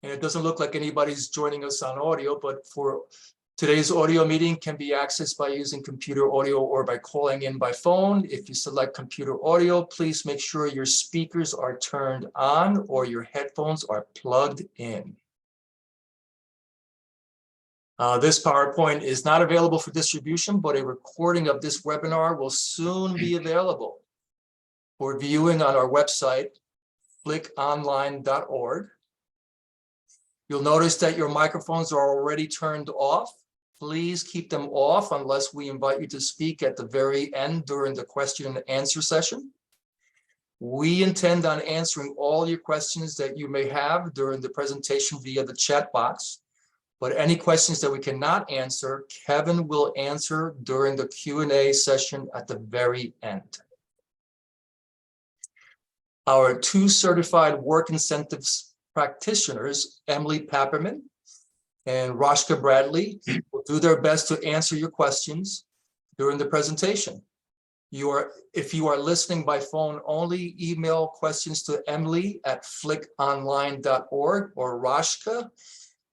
And it doesn't look like anybody's joining us on audio, but for today's audio meeting can be accessed by using computer audio or by calling in by phone. If you select computer audio, please make sure your speakers are turned on or your headphones are plugged in. This PowerPoint is not available for distribution, but a recording of this webinar will soon be available for viewing on our website, flickonline.org. You'll notice that your microphones are already turned off. Please keep them off unless we invite you to speak at the very end during the question and answer session. We intend on answering all your questions that you may have during the presentation via the chat box, but any questions that we cannot answer, Kevin will answer during the Q&A session at the very end. Our two certified work incentives practitioners, Emily Papperman and Roshka Bradley, will do their best to answer your questions during the presentation. If you are listening by phone only, email questions to Emily at flickonline.org or Roshka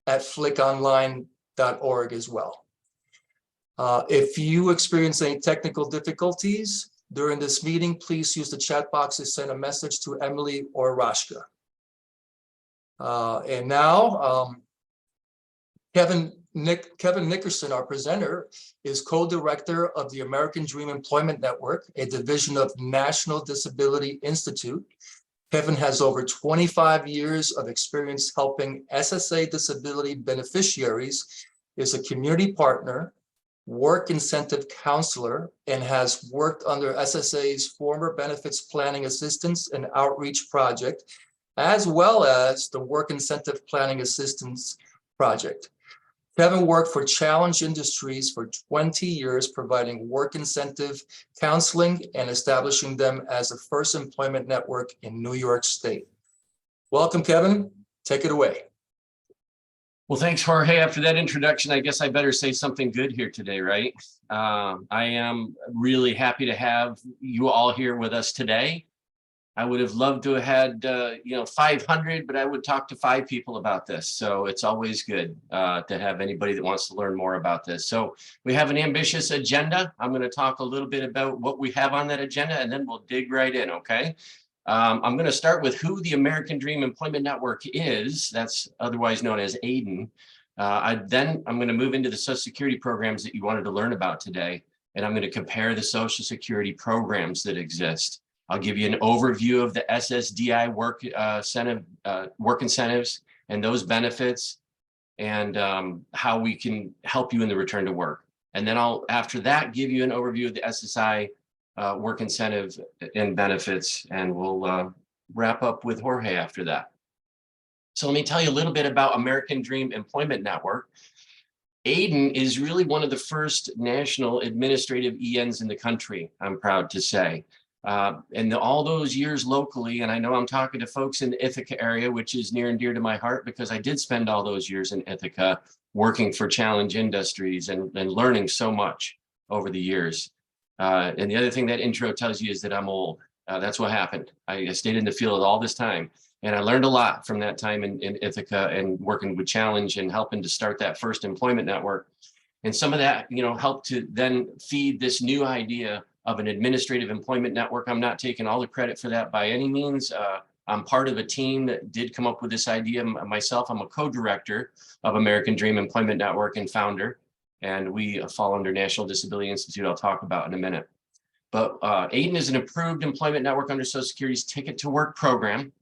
at flickonline.org as well. If you experience any technical difficulties during this meeting, please use the chat box to send a message to Emily or Roshka. And now, Kevin Nickerson, our presenter, is co-director of the American Dream Employment Network, a division of National Disability Institute. Kevin has over 25 years of experience helping SSA disability beneficiaries, is a community partner, work incentive counselor, and has worked under SSA's former benefits planning assistance and outreach project, as well as the Work Incentive Planning Assistance Project. Kevin worked for Challenge Industries for 20 years, providing work incentive counseling and establishing them as a first employment network in New York State. Welcome, Kevin. Take it away. Well, thanks, Jorge. After that introduction, I guess I better say something good here today, right? I am really happy to have you all here with us today. I would have loved to have had, 500, but I would talk to 5 people about this. So it's always good to have anybody that wants to learn more about this. So we have an ambitious agenda. I'm going to talk a little bit about what we have on that agenda, and then we'll dig right in, okay? I'm going to start with who the American Dream Employment Network is. That's otherwise known as ADEN. Then I'm going to move into the Social Security programs that you wanted to learn about today, and I'm going to compare the Social Security programs that exist. I'll give you an overview of the SSDI work incentives and those benefits, and how we can help you in the return to work. And then I'll, after that, give you an overview of the SSI work incentive and benefits, and we'll wrap up with Jorge after that. So let me tell you a little bit about American Dream Employment Network. ADEN is really one of the first national administrative ENs in the country, I'm proud to say. And all those years locally, and I know I'm talking to folks in the Ithaca area, which is near and dear to my heart because I did spend all those years in Ithaca working for Challenge Industries and learning so much over the years. And the other thing that intro tells you is that I'm old. That's what happened. I stayed in the field all this time, and I learned a lot from that time in Ithaca and working with Challenge and helping to start that first employment network. And some of that, helped to then feed this new idea of an administrative employment network. I'm not taking all the credit for that by any means. I'm part of a team that did come up with this idea myself. I'm a co-director of American Dream Employment Network and founder, and we fall under National Disability Institute. I'll talk about in a minute. But ADEN is an approved employment network under Social Security's Ticket to Work program,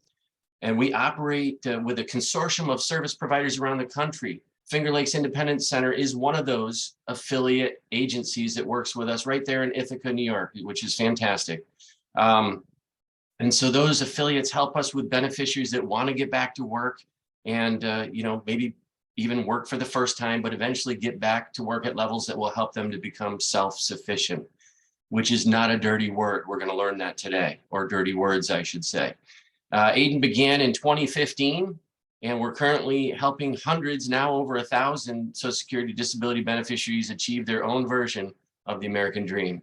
and we operate with a consortium of service providers around the country. Finger Lakes Independence Center is one of those affiliate agencies that works with us right there in Ithaca, New York, which is fantastic. And so those affiliates help us with beneficiaries that want to get back to work and, maybe even work for the first time, but eventually get back to work at levels that will help them to become self-sufficient, which is not a dirty word. We're going to learn that today, or dirty words, I should say. ADEN began in 2015. And we're currently helping hundreds, now over 1,000 Social Security disability beneficiaries achieve their own version of the American Dream.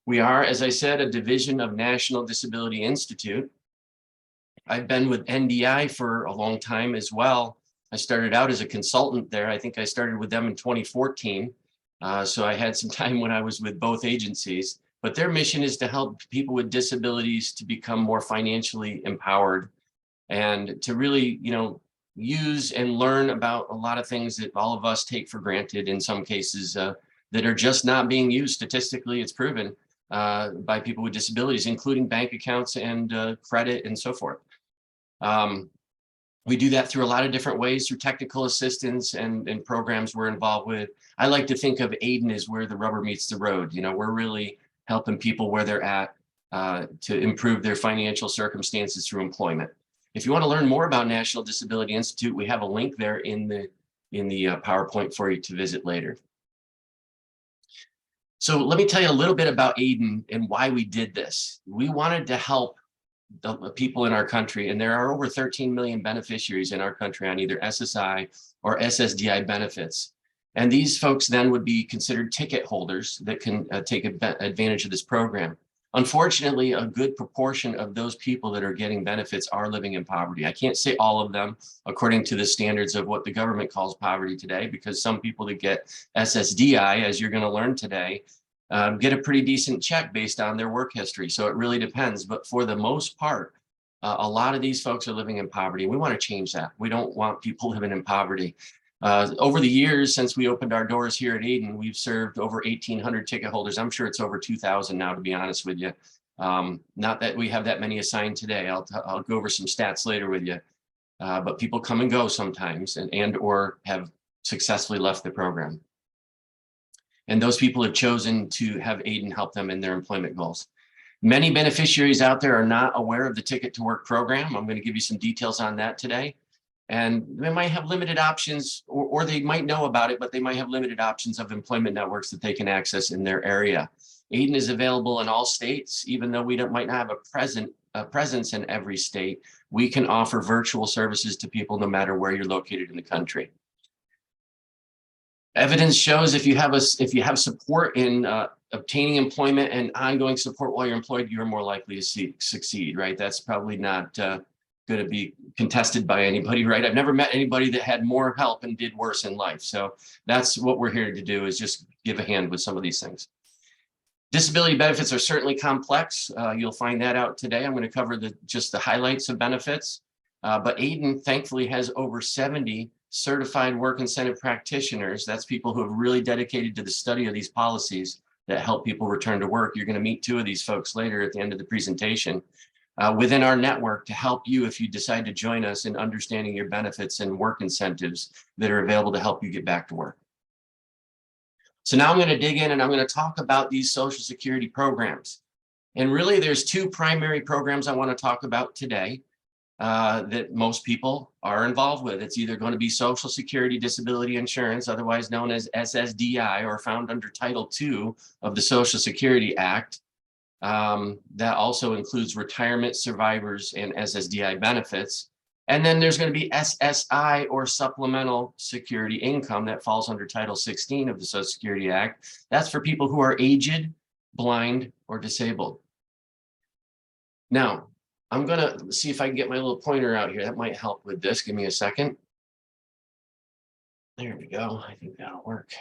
We are, as I said, a division of National Disability Institute. I've been with NDI for a long time as well. I started out as a consultant there. I think I started with them in 2014. So I had some time when I was with both agencies, but their mission is to help people with disabilities to become more financially empowered and to really, use and learn about a lot of things that all of us take for granted in some cases that are just not being used statistically. It's proven by people with disabilities, including bank accounts and credit and so forth. We do that through a lot of different ways, through technical assistance and programs we're involved with. I like to think of ADEN as where the rubber meets the road. We're really helping people where they're at to improve their financial circumstances through employment. If you want to learn more about National Disability Institute, we have a link there in the PowerPoint for you to visit later. So let me tell you a little bit about ADEN and why we did this. We wanted to help the people in our country, and there are over 13 million beneficiaries in our country on either SSI or SSDI benefits. And these folks then would be considered ticket holders that can take advantage of this program. Unfortunately, a good proportion of those people that are getting benefits are living in poverty. I can't say all of them according to the standards of what the government calls poverty today, because some people that get SSDI, as you're going to learn today, get a pretty decent check based on their work history. So it really depends. But for the most part, a lot of these folks are living in poverty. We want to change that. We don't want people living in poverty. Over the years, since we opened our doors here at ADEN, we've served over 1,800 ticket holders. I'm sure it's over 2,000 now, to be honest with you. Not that we have that many assigned today. I'll go over some stats later with you. But people come and go sometimes and or have successfully left the program. And those people have chosen to have ADEN help them in their employment goals. Many beneficiaries out there are not aware of the Ticket to Work program. I'm going to give you some details on that today. And they might have limited options, or they might know about it, but they might have limited options of employment networks that they can access in their area. ADEN is available in all states, even though we might not have a presence in every state. We can offer virtual services to people no matter where you're located in the country. Evidence shows if you have support in obtaining employment and ongoing support while you're employed, you're more likely to succeed, right? That's probably not going to be contested by anybody, right? I've never met anybody that had more help and did worse in life. So that's what we're here to do, is just give a hand with some of these things. Disability benefits are certainly complex. You'll find that out today. I'm going to cover just the highlights of benefits. But ADEN thankfully has over 70 certified work incentive practitioners. That's people who have really dedicated to the study of these policies that help people return to work. You're going to meet two of these folks later at the end of the presentation within our network to help you if you decide to join us in understanding your benefits and work incentives that are available to help you get back to work. So now I'm going to dig in and I'm going to talk about these Social Security programs. And really there's two primary programs I want to talk about today that most people are involved with. It's either going to be Social Security Disability Insurance, otherwise known as SSDI, or found under Title II of the Social Security Act. That also includes retirement, survivors, and SSDI benefits. And then there's going to be SSI, or Supplemental Security Income, that falls under Title 16 of the Social Security Act. That's for people who are aged, blind, or disabled. Now, I'm going to see if I can get my little pointer out here. That might help with this. Give me a second. There we go. I think that'll work.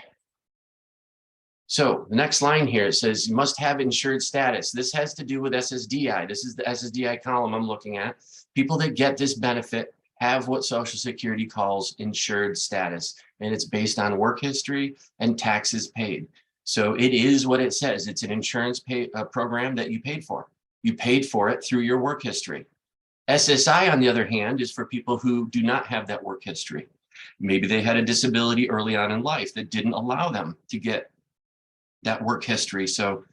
So the next line here, it says you must have insured status. This has to do with SSDI. This is the SSDI column I'm looking at. People that get this benefit have what Social Security calls insured status, and it's based on work history and taxes paid. So it is what it says. It's an insurance program that you paid for. You paid for it through your work history. SSI, on the other hand, is for people who do not have that work history. Maybe they had a disability early on in life that didn't allow them to get that work history. So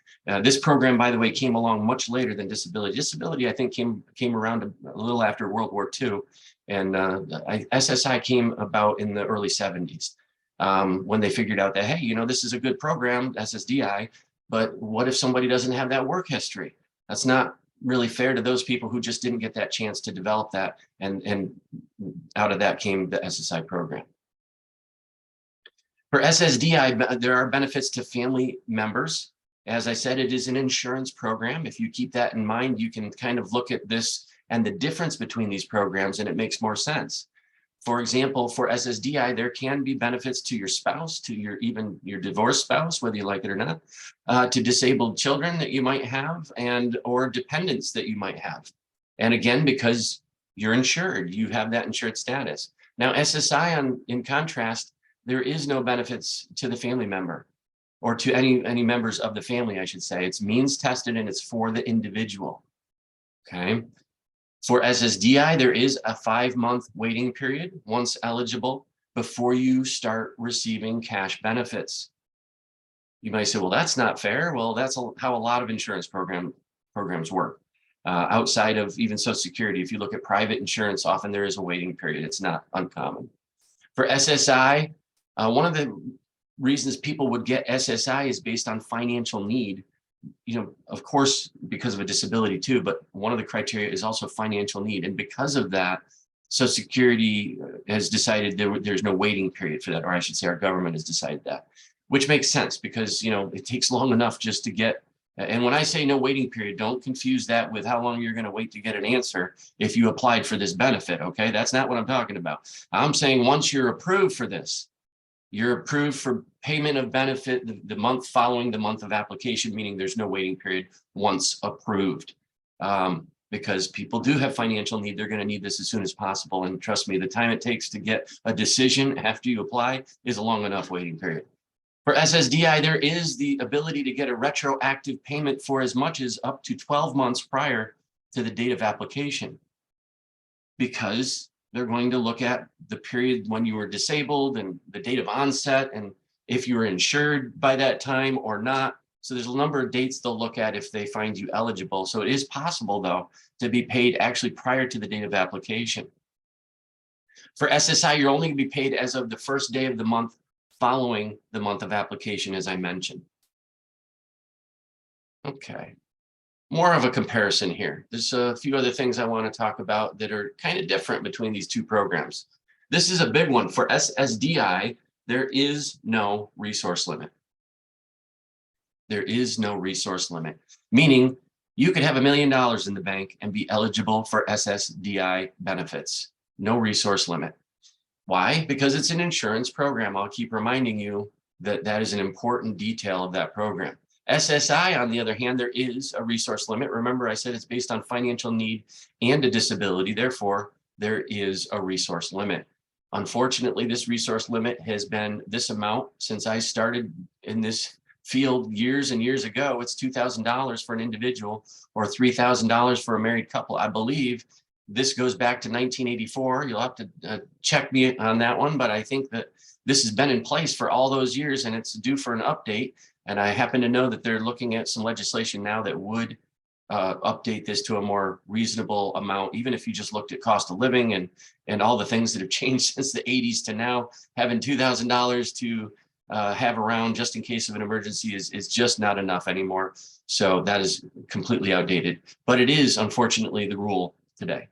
this program, by the way, came along much later than disability. Disability, I think, came around a little after World War II. And SSI came about in the early 70s when they figured out that, hey, this is a good program, SSDI, but what if somebody doesn't have that work history? That's not really fair to those people who just didn't get that chance to develop that. And out of that came the SSI program. For SSDI, there are benefits to family members. As I said, it is an insurance program. If you keep that in mind, you can kind of look at this and the difference between these programs, and it makes more sense. For example, for SSDI, there can be benefits to your spouse, to even your divorced spouse, whether you like it or not, to disabled children that you might have, and or dependents that you might have. And again, because you're insured, you have that insured status. Now, SSI, in contrast, there is no benefits to the family member, or to any members of the family, I should say. It's means tested and it's for the individual. Okay. For SSDI, there is a 5-month waiting period once eligible before you start receiving cash benefits. You might say, well, that's not fair. Well, that's how a lot of insurance programs work. Outside of even Social Security, if you look at private insurance, often there is a waiting period. It's not uncommon. For SSI, one of the reasons people would get SSI is based on financial need. Of course, because of a disability too, but one of the criteria is also financial need. And because of that, Social Security has decided there's no waiting period for that, or I should say our government has decided that, which makes sense because, it takes long enough just to get, and when I say no waiting period, don't confuse that with how long you're going to wait to get an answer if you applied for this benefit, okay? That's not what I'm talking about. I'm saying once you're approved for this, you're approved for payment of benefit the month following the month of application, meaning there's no waiting period once approved. Because people do have financial need, they're going to need this as soon as possible. And trust me, the time it takes to get a decision after you apply is a long enough waiting period. For SSDI, there is the ability to get a retroactive payment for as much as up to 12 months prior to the date of application, because they're going to look at the period when you were disabled and the date of onset and if you were insured by that time or not. So there's a number of dates they'll look at if they find you eligible. So it is possible, though, to be paid actually prior to the date of application. For SSI, you're only going to be paid as of the first day of the month following the month of application, as I mentioned. Okay. More of a comparison here. There's a few other things I want to talk about that are kind of different between these two programs. This is a big one. For SSDI, there is no resource limit. There is no resource limit, meaning you could have $1 million in the bank and be eligible for SSDI benefits. No resource limit. Why? Because it's an insurance program. I'll keep reminding you that that is an important detail of that program. SSI, on the other hand, there is a resource limit. Remember, I said it's based on financial need and a disability. Therefore, there is a resource limit. Unfortunately, this resource limit has been this amount since I started in this field years and years ago. It's $2,000 for an individual or $3,000 for a married couple. I believe this goes back to 1984. You'll have to check me on that one, but I think that this has been in place for all those years and it's due for an update. And I happen to know that they're looking at some legislation now that would update this to a more reasonable amount, even if you just looked at cost of living and all the things that have changed since the 80s to now. Having $2,000 to have around just in case of an emergency is just not enough anymore. So that is completely outdated, but it is unfortunately the rule today.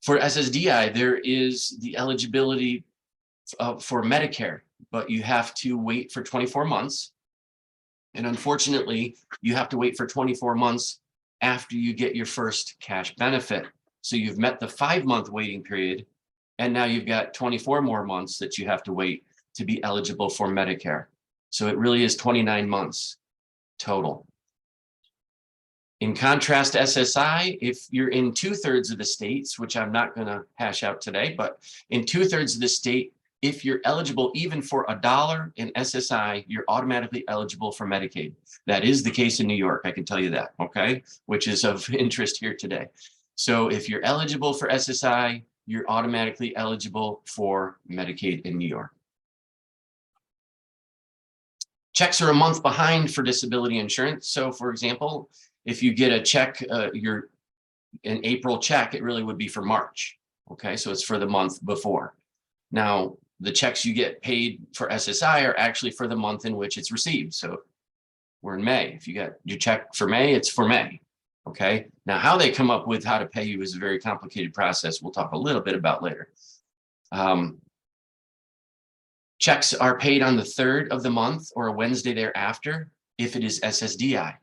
For SSDI, there is the eligibility for Medicare, but you have to wait for 24 months. And unfortunately, you have to wait for 24 months after you get your first cash benefit. So you've met the 5-month waiting period, and now you've got 24 more months that you have to wait to be eligible for Medicare. So it really is 29 months total. In contrast to SSI, if you're in 2/3 of the states, which I'm not going to hash out today, but in 2/3 of the state, if you're eligible even for $1 in SSI, you're automatically eligible for Medicaid. That is the case in New York, I can tell you that, okay? Which is of interest here today. So if you're eligible for SSI, you're automatically eligible for Medicaid in New York. Checks are a month behind for disability insurance. So for example, if you get a check, an April check, it really would be for March. Okay, so it's for the month before. Now, the checks you get paid for SSI are actually for the month in which it's received. So we're in May. If you got your check for May, it's for May. Okay, now how they come up with how to pay you is a very complicated process. We'll talk a little bit about later. Checks are paid on the 3rd of the month or a Wednesday thereafter if it is SSDI.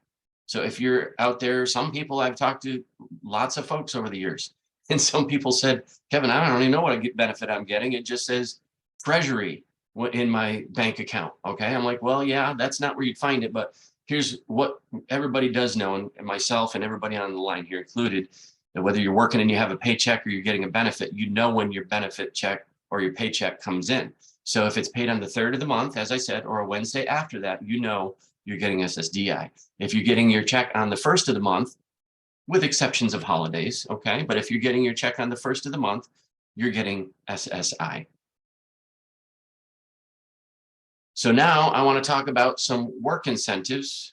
So if you're out there, some people, I've talked to lots of folks over the years, and some people said, Kevin, I don't even know what benefit I'm getting. It just says treasury in my bank account. Okay. I'm like, well, yeah, that's not where you'd find it. But here's what everybody does know, and myself and everybody on the line here included, that whether you're working and you have a paycheck or you're getting a benefit, you know when your benefit check or your paycheck comes in. So if it's paid on the 3rd of the month, as I said, or a Wednesday after that, you know you're getting SSDI. If you're getting your check on the 1st of the month, with exceptions of holidays, okay? But if you're getting your check on the 1st of the month, you're getting SSI. So now I want to talk about some work incentives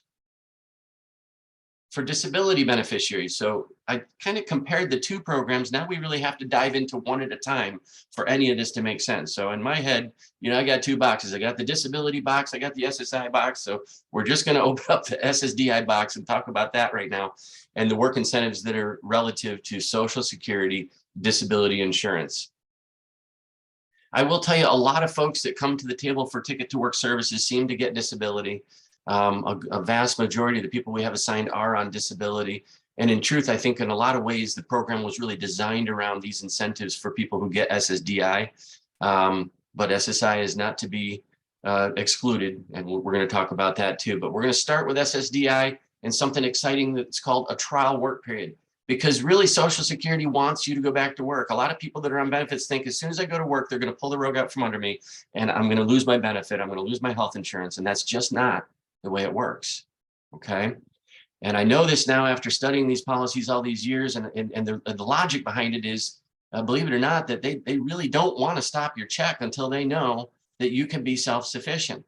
for disability beneficiaries. So I kind of compared the two programs. Now we really have to dive into one at a time for any of this to make sense. So in my head, I got two boxes. I got the disability box, I got the SSI box. So we're just going to open up the SSDI box and talk about that right now, and the work incentives that are relative to Social Security disability insurance. I will tell you, a lot of folks that come to the table for Ticket to Work services seem to get disability. A vast majority of the people we have assigned are on disability. And in truth, I think in a lot of ways, the program was really designed around these incentives for people who get SSDI. But SSI is not to be excluded. And we're going to talk about that too. But we're going to start with SSDI and something exciting that's called a trial work period. Because really, Social Security wants you to go back to work. A lot of people that are on benefits think as soon as I go to work, they're going to pull the rug out from under me and I'm going to lose my benefit. I'm going to lose my health insurance. And that's just not the way it works. Okay. And I know this now after studying these policies all these years, and the logic behind it is, believe it or not, that they really don't want to stop your check until they know that you can be self-sufficient.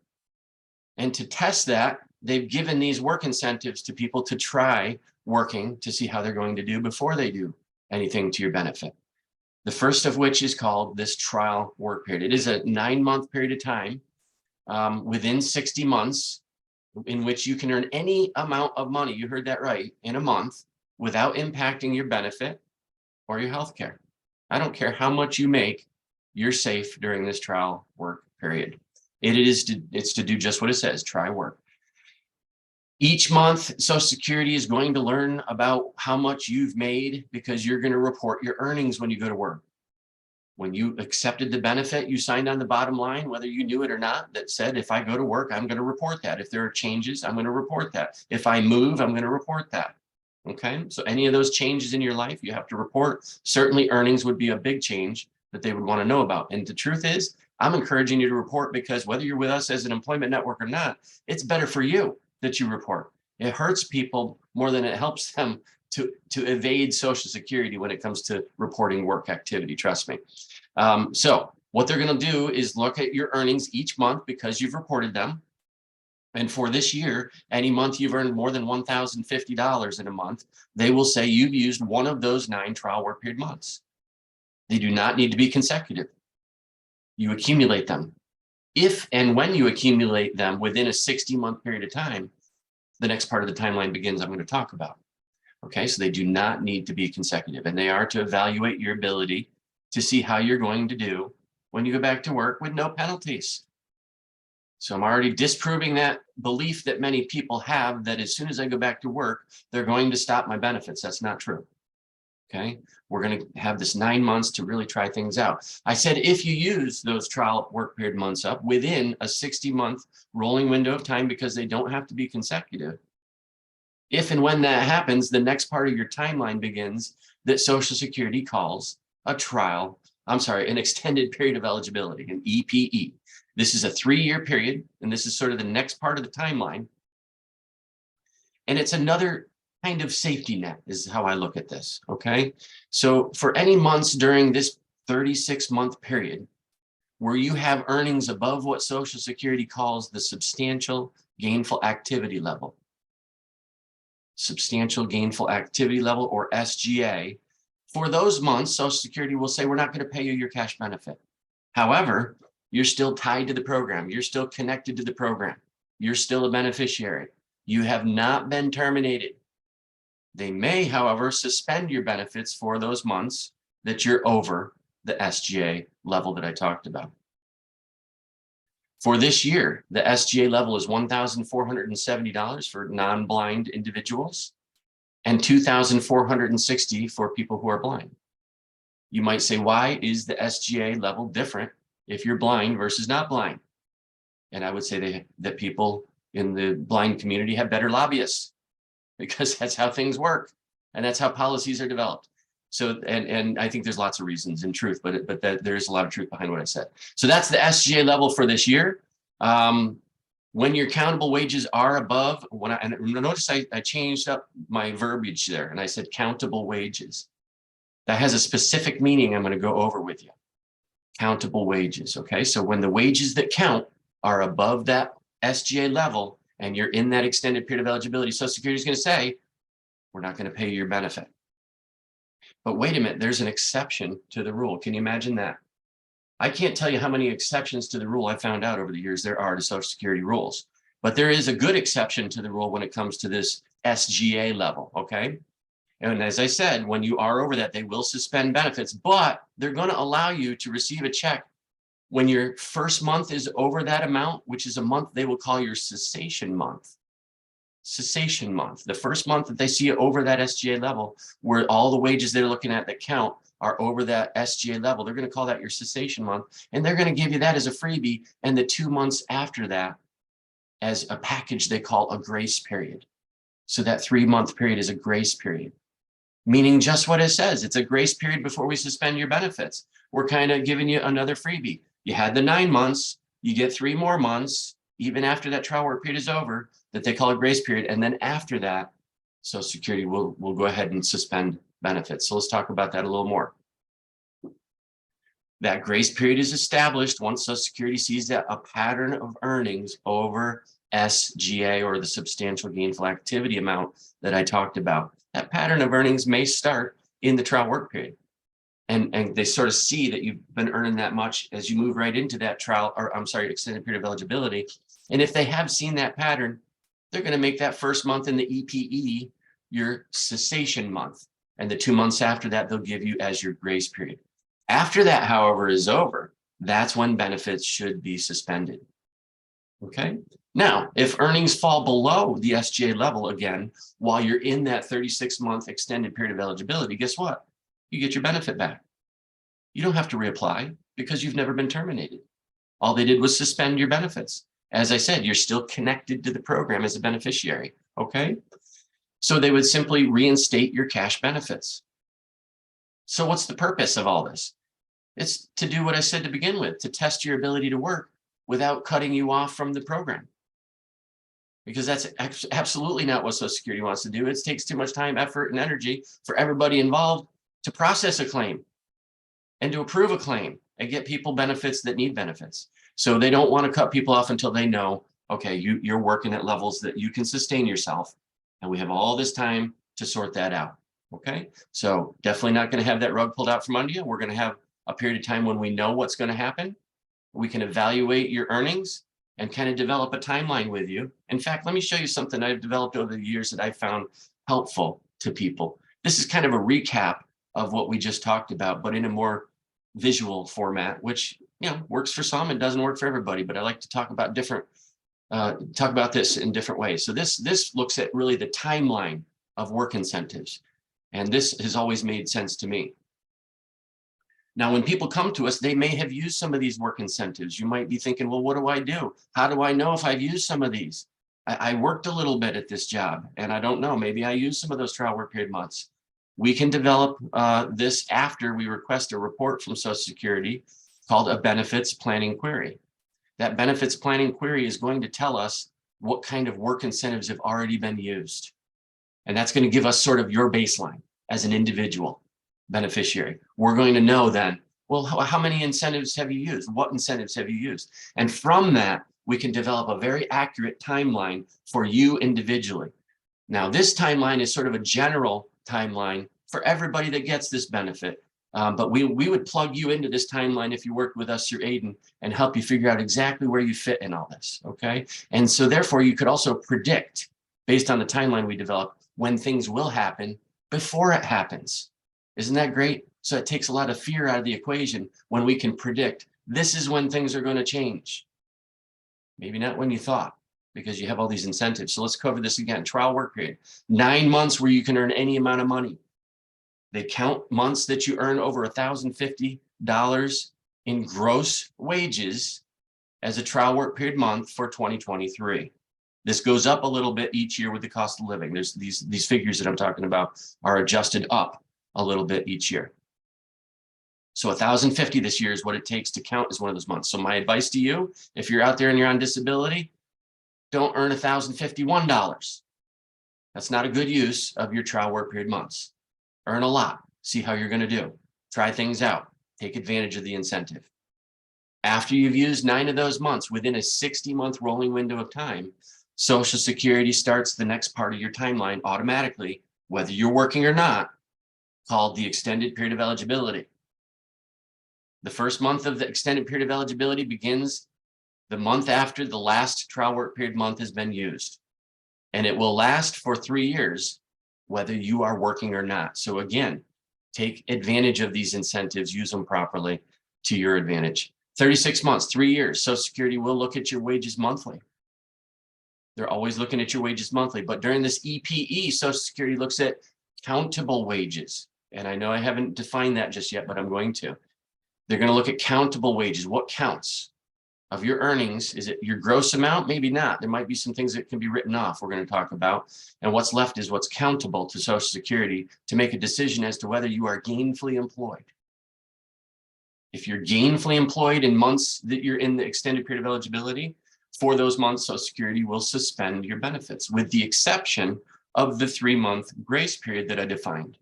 And to test that, they've given these work incentives to people to try working to see how they're going to do before they do anything to your benefit. The first of which is called this trial work period. It is a 9-month period of time within 60 months in which you can earn any amount of money, you heard that right, in a month without impacting your benefit or your health care. I don't care how much you make, you're safe during this trial work period. It's to do just what it says, try work. Each month, Social Security is going to learn about how much you've made because you're going to report your earnings when you go to work. When you accepted the benefit, you signed on the bottom line, whether you knew it or not, that said, if I go to work, I'm going to report that. If there are changes, I'm going to report that. If I move, I'm going to report that. Okay, so any of those changes in your life, you have to report. Certainly earnings would be a big change that they would want to know about. And the truth is, I'm encouraging you to report because whether you're with us as an employment network or not, it's better for you that you report. It hurts people more than it helps them to evade Social Security when it comes to reporting work activity, trust me. So what they're going to do is look at your earnings each month because you've reported them. And for this year, any month you've earned more than $1,050 in a month, they will say you've used one of those 9 trial work period months. They do not need to be consecutive. You accumulate them. If and when you accumulate them within a 60-month period of time, the next part of the timeline begins I'm going to talk about. Okay, so they do not need to be consecutive, and they are to evaluate your ability to see how you're going to do when you go back to work with no penalties. So I'm already disproving that belief that many people have that as soon as I go back to work, they're going to stop my benefits. That's not true. Okay, we're going to have this 9 months to really try things out. I said if you use those trial work period months up within a 60-month rolling window of time, because they don't have to be consecutive, if and when that happens, the next part of your timeline begins that Social Security calls an extended period of eligibility, an EPE. This is a 3-year period, and this is sort of the next part of the timeline. And it's another kind of safety net is how I look at this, okay? So for any months during this 36-month period where you have earnings above what Social Security calls the substantial gainful activity level, or SGA, for those months, Social Security will say, we're not going to pay you your cash benefit. However, you're still tied to the program. You're still connected to the program. You're still a beneficiary. You have not been terminated. They may, however, suspend your benefits for those months that you're over the SGA level that I talked about. For this year, the SGA level is $1,470 for non-blind individuals and $2,460 for people who are blind. You might say, why is the SGA level different if you're blind versus not blind? And I would say that people in the blind community have better lobbyists, because that's how things work and that's how policies are developed. So, and I think there's lots of reasons in truth, but there's a lot of truth behind what I said. So that's the SGA level for this year. When your countable wages are above, and notice I changed up my verbiage there and I said countable wages. That has a specific meaning I'm going to go over with you. Countable wages, okay? So when the wages that count are above that SGA level and you're in that extended period of eligibility, Social Security is going to say, we're not going to pay your benefit. But wait a minute, there's an exception to the rule. Can you imagine that? I can't tell you how many exceptions to the rule I found out over the years there are to Social Security rules, but there is a good exception to the rule when it comes to this SGA level, okay? And as I said, when you are over that, they will suspend benefits, but they're going to allow you to receive a check when your first month is over that amount, which is a month they will call your cessation month. Cessation month, the first month that they see it over that SGA level, where all the wages they're looking at that count are over that SGA level, they're going to call that your cessation month, and they're going to give you that as a freebie, and the 2 months after that as a package they call a grace period. So that 3-month period is a grace period, meaning just what it says. It's a grace period before we suspend your benefits. We're kind of giving you another freebie. You had the 9 months, you get 3 more months, even after that trial work period is over, that they call a grace period. And then after that, Social Security will go ahead and suspend benefits. So let's talk about that a little more. That grace period is established once Social Security sees that a pattern of earnings over SGA, or the substantial gainful activity amount that I talked about. That pattern of earnings may start in the trial work period. And they sort of see that you've been earning that much as you move right into that trial, or I'm sorry, extended period of eligibility. And if they have seen that pattern, they're going to make that first month in the EPE your cessation month. And the 2 months after that, they'll give you as your grace period. After that, however, is over, that's when benefits should be suspended. Okay. Now, if earnings fall below the SGA level again, while you're in that 36-month extended period of eligibility, guess what? You get your benefit back. You don't have to reapply because you've never been terminated. All they did was suspend your benefits. As I said, you're still connected to the program as a beneficiary, okay? So they would simply reinstate your cash benefits. So what's the purpose of all this? It's to do what I said to begin with, to test your ability to work without cutting you off from the program. Because that's absolutely not what Social Security wants to do. It takes too much time, effort, and energy for everybody involved to process a claim and to approve a claim and get people benefits that need benefits. So they don't want to cut people off until they know, okay, you're working at levels that you can sustain yourself. And we have all this time to sort that out. Okay, so definitely not going to have that rug pulled out from under you. We're going to have a period of time when we know what's going to happen. We can evaluate your earnings and kind of develop a timeline with you. In fact, let me show you something I've developed over the years that I found helpful to people. This is kind of a recap of what we just talked about, but in a more visual format, which, you know, works for some and doesn't work for everybody. But I like to talk about this in different ways. So this looks at really the timeline of work incentives, and this has always made sense to me. Now, when people come to us, they may have used some of these work incentives. You might be thinking, well, what do I do? How do I know if I've used some of these? I worked a little bit at this job, and I don't know, maybe I used some of those trial work period months. We can develop this after we request a report from Social Security called a benefits planning query. That benefits planning query is going to tell us what kind of work incentives have already been used. And that's going to give us sort of your baseline as an individual beneficiary. We're going to know then, well, how many incentives have you used? What incentives have you used? And from that, we can develop a very accurate timeline for you individually. Now, this timeline is sort of a general timeline for everybody that gets this benefit. But we would plug you into this timeline if you worked with us through ADEN and help you figure out exactly where you fit in all this, okay? And so therefore, you could also predict, based on the timeline we develop, when things will happen before it happens. Isn't that great? So it takes a lot of fear out of the equation when we can predict this is when things are going to change. Maybe not when you thought, because you have all these incentives. So let's cover this again. Trial work period, 9 months where you can earn any amount of money. They count months that you earn over $1,050 in gross wages as a trial work period month for 2023. This goes up a little bit each year with the cost of living. There's these figures that I'm talking about are adjusted up a little bit each year. So 1,050 this year is what it takes to count as one of those months. So my advice to you, if you're out there and you're on disability, don't earn $1,051. That's not a good use of your trial work period months. Earn a lot, see how you're going to do. Try things out, take advantage of the incentive. After you've used 9 of those months within a 60-month rolling window of time, Social Security starts the next part of your timeline automatically, whether you're working or not, called the extended period of eligibility. The first month of the extended period of eligibility begins the month after the last trial work period month has been used. And it will last for 3 years, whether you are working or not. So again, take advantage of these incentives, use them properly to your advantage. 36 months, 3 years, Social Security will look at your wages monthly. They're always looking at your wages monthly, but during this EPE, Social Security looks at countable wages. And I know I haven't defined that just yet, but I'm going to. They're going to look at countable wages. What counts of your earnings? Is it your gross amount? Maybe not. There might be some things that can be written off we're going to talk about. And what's left is what's countable to Social Security to make a decision as to whether you are gainfully employed. If you're gainfully employed in months that you're in the extended period of eligibility, for those months, Social Security will suspend your benefits, with the exception of the 3-month grace period that I defined.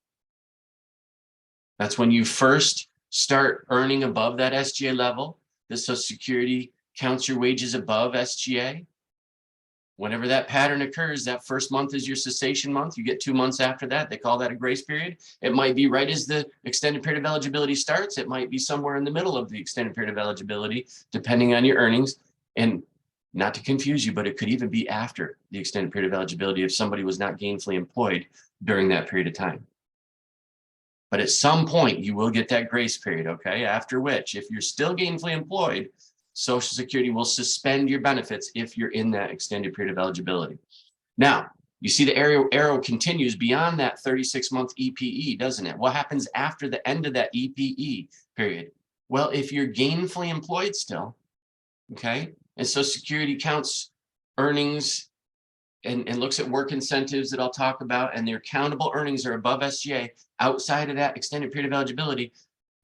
That's when you first start earning above that SGA level. The Social Security counts your wages above SGA. Whenever that pattern occurs, that first month is your cessation month. You get 2 months after that. They call that a grace period. It might be right as the extended period of eligibility starts. It might be somewhere in the middle of the extended period of eligibility, depending on your earnings. And not to confuse you, but it could even be after the extended period of eligibility if somebody was not gainfully employed during that period of time. But at some point, you will get that grace period, okay? After which, if you're still gainfully employed, Social Security will suspend your benefits if you're in that extended period of eligibility. Now, you see the arrow continues beyond that 36-month EPE, doesn't it? What happens after the end of that EPE period? Well, if you're gainfully employed still, okay, and Social Security counts earnings and looks at work incentives that I'll talk about, and their countable earnings are above SGA outside of that extended period of eligibility,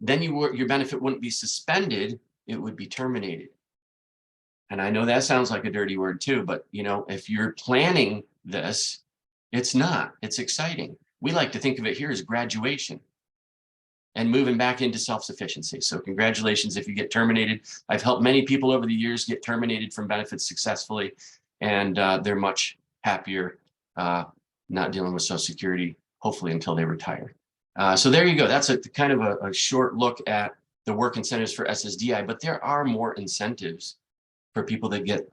then your benefit wouldn't be suspended, it would be terminated. And I know that sounds like a dirty word too, but you know, if you're planning this, it's not, it's exciting. We like to think of it here as graduation and moving back into self-sufficiency. So congratulations if you get terminated. I've helped many people over the years get terminated from benefits successfully, and they're much happier not dealing with Social Security, hopefully until they retire. So there you go. That's a kind of a short look at the work incentives for SSDI, but there are more incentives for people that get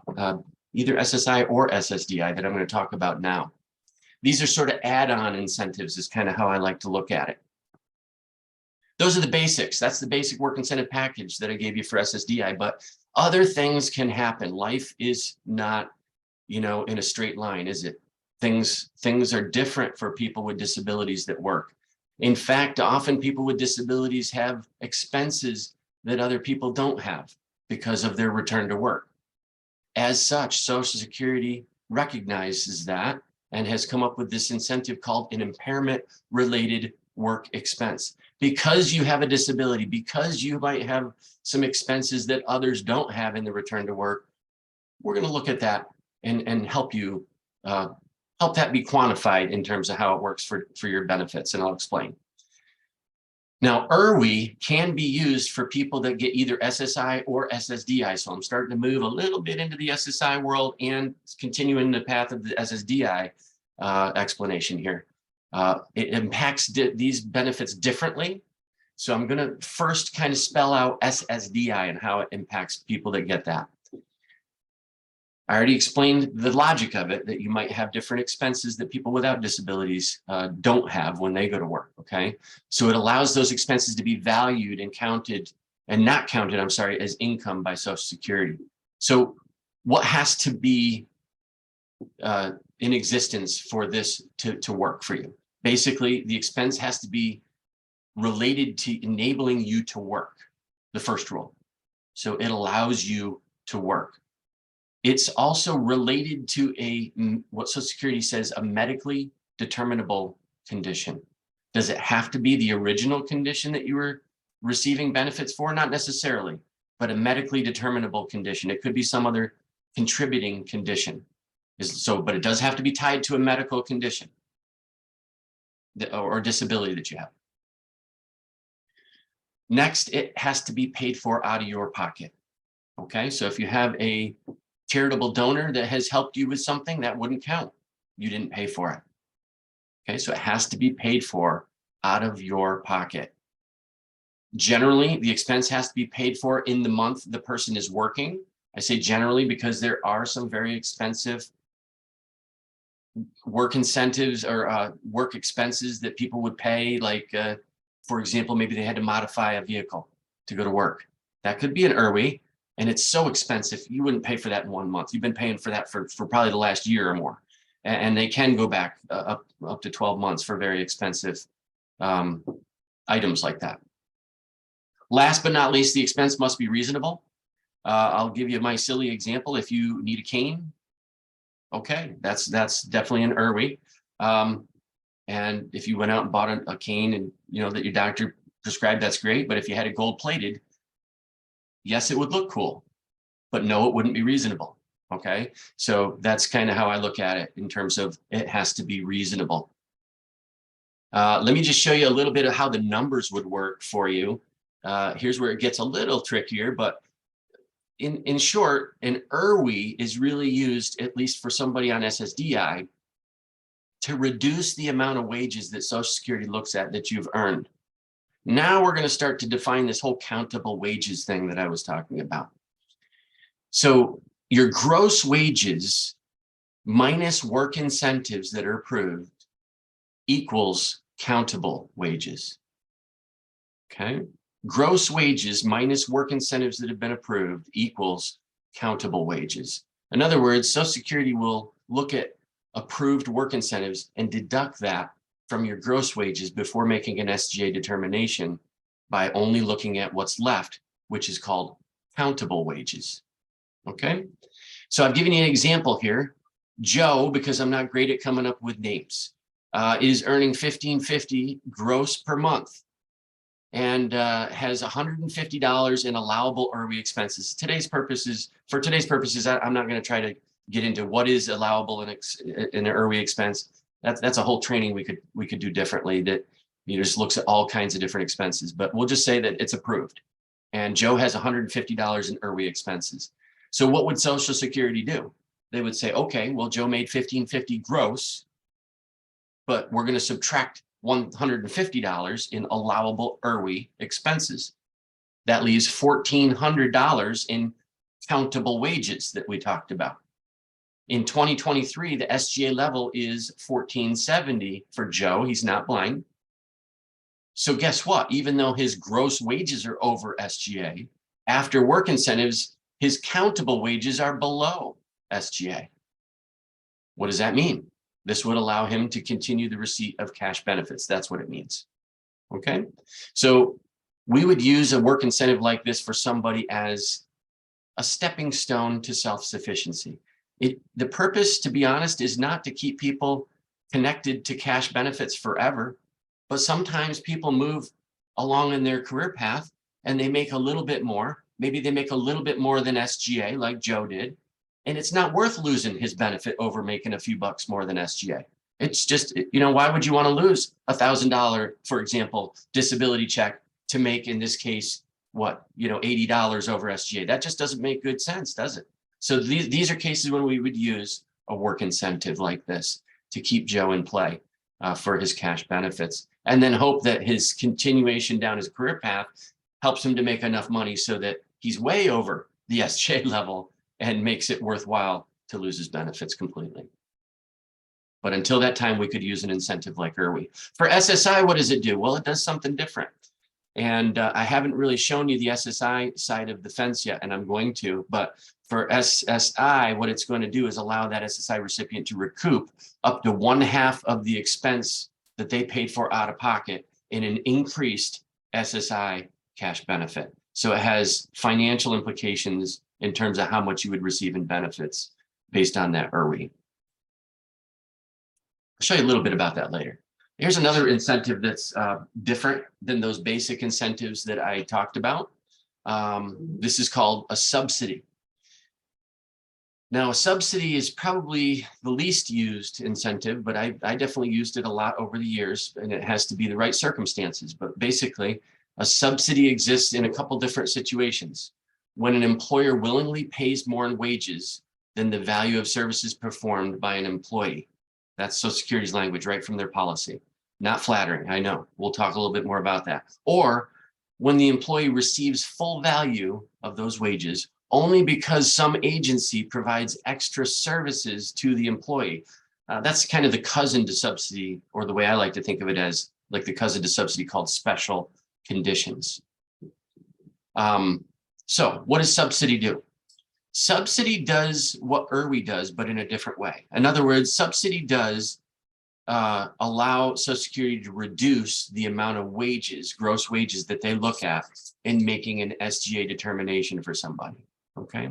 either SSI or SSDI that I'm going to talk about now. These are sort of add-on incentives is kind of how I like to look at it. Those are the basics. That's the basic work incentive package that I gave you for SSDI, but other things can happen. Life is not, you know, in a straight line, is it? Things are different for people with disabilities that work. In fact, often people with disabilities have expenses that other people don't have because of their return to work. As such, Social Security recognizes that and has come up with this incentive called an impairment-related work expense. Because you have a disability, because you might have some expenses that others don't have in the return to work, we're going to look at that and help you help that be quantified in terms of how it works for your benefits, and I'll explain. Now, IRWI can be used for people that get either SSI or SSDI. So I'm starting to move a little bit into the SSI world and continuing the path of the SSDI explanation here. It impacts these benefits differently. So I'm going to first kind of spell out SSDI and how it impacts people that get that. I already explained the logic of it, that you might have different expenses that people without disabilities don't have when they go to work, okay? So it allows those expenses to be valued and counted, and not counted, I'm sorry, as income by Social Security. So what has to be in existence for this to work for you? Basically, the expense has to be related to enabling you to work, the first rule. So it allows you to work. It's also related to what Social Security says, a medically determinable condition. Does it have to be the original condition that you were receiving benefits for? Not necessarily, but a medically determinable condition. It could be some other contributing condition. But it does have to be tied to a medical condition or disability that you have. Next, it has to be paid for out of your pocket. Okay, so if you have a charitable donor that has helped you with something, that wouldn't count. You didn't pay for it. Okay, so it has to be paid for out of your pocket. Generally, the expense has to be paid for in the month the person is working. I say generally because there are some very expensive work incentives or work expenses that people would pay, like, for example, maybe they had to modify a vehicle to go to work. That could be an IRWI, and it's so expensive, you wouldn't pay for that in 1 month. You've been paying for that for probably the last year or more. And they can go back up to 12 months for very expensive items like that. Last but not least, the expense must be reasonable. I'll give you my silly example. If you need a cane, okay, that's definitely an IRWI. And if you went out and bought a cane and that your doctor prescribed, that's great. But if you had it gold plated, yes, it would look cool, but no, it wouldn't be reasonable. Okay, so that's kind of how I look at it in terms of it has to be reasonable. Let me just show you a little bit of how the numbers would work for you. Here's where it gets a little trickier, but in short, an IRWI is really used, at least for somebody on SSDI, to reduce the amount of wages that Social Security looks at that you've earned. Now we're going to start to define this whole countable wages thing that I was talking about. So your gross wages minus work incentives that are approved equals countable wages. Okay. Gross wages minus work incentives that have been approved equals countable wages. In other words, Social Security will look at approved work incentives and deduct that from your gross wages before making an SGA determination by only looking at what's left, which is called countable wages. Okay, so I've given you an example here. Joe, because I'm not great at coming up with names, is earning $1,550 gross per month and has $150 in allowable IRWI expenses. For today's purposes, I'm not going to try to get into what is allowable in an IRWI expense. That's a whole training we could do differently, that just looks at all kinds of different expenses. But we'll just say that it's approved, and Joe has $150 in IRWI expenses. So what would Social Security do? They would say, okay, well, Joe made $1,550 gross, but we're going to subtract $150 in allowable IRWI expenses. That leaves $1,400 in countable wages that we talked about. In 2023, the SGA level is $1,470 for Joe. He's not blind. So guess what? Even though his gross wages are over SGA, after work incentives, his countable wages are below SGA. What does that mean? This would allow him to continue the receipt of cash benefits. That's what it means. Okay, so we would use a work incentive like this for somebody as a stepping stone to self-sufficiency. The purpose, to be honest, is not to keep people connected to cash benefits forever, but sometimes people move along in their career path and they make a little bit more. Maybe they make a little bit more than SGA, like Joe did, and it's not worth losing his benefit over making a few bucks more than SGA. It's just, why would you want to lose $1,000, for example, disability check to make, in this case, what, $80 over SGA? That just doesn't make good sense, does it? So these are cases when we would use a work incentive like this to keep Joe in play for his cash benefits, and then hope that his continuation down his career path helps him to make enough money so that he's way over the SGA level and makes it worthwhile to lose his benefits completely. But until that time, we could use an incentive like IRWI. For SSI, what does it do? Well, it does something different. And I haven't really shown you the SSI side of the fence yet, and I'm going to, but for SSI, what it's going to do is allow that SSI recipient to recoup up to 1/2 of the expense that they paid for out of pocket in an increased SSI cash benefit. So it has financial implications in terms of how much you would receive in benefits based on that ERWI. I'll show you a little bit about that later. Here's another incentive that's different than those basic incentives that I talked about. This is called a subsidy. Now, a subsidy is probably the least used incentive, but I definitely used it a lot over the years, and it has to be the right circumstances. But basically, a subsidy exists in a couple different situations. When an employer willingly pays more in wages than the value of services performed by an employee. That's Social Security's language right from their policy. Not flattering, I know. We'll talk a little bit more about that. Or when the employee receives full value of those wages only because some agency provides extra services to the employee. That's kind of the cousin to subsidy, or the way I like to think of it as like the cousin to subsidy called special conditions. So what does subsidy do? Subsidy does what ERWI does, but in a different way. In other words, subsidy does allow Social Security to reduce the amount of wages, gross wages that they look at in making an SGA determination for somebody, okay?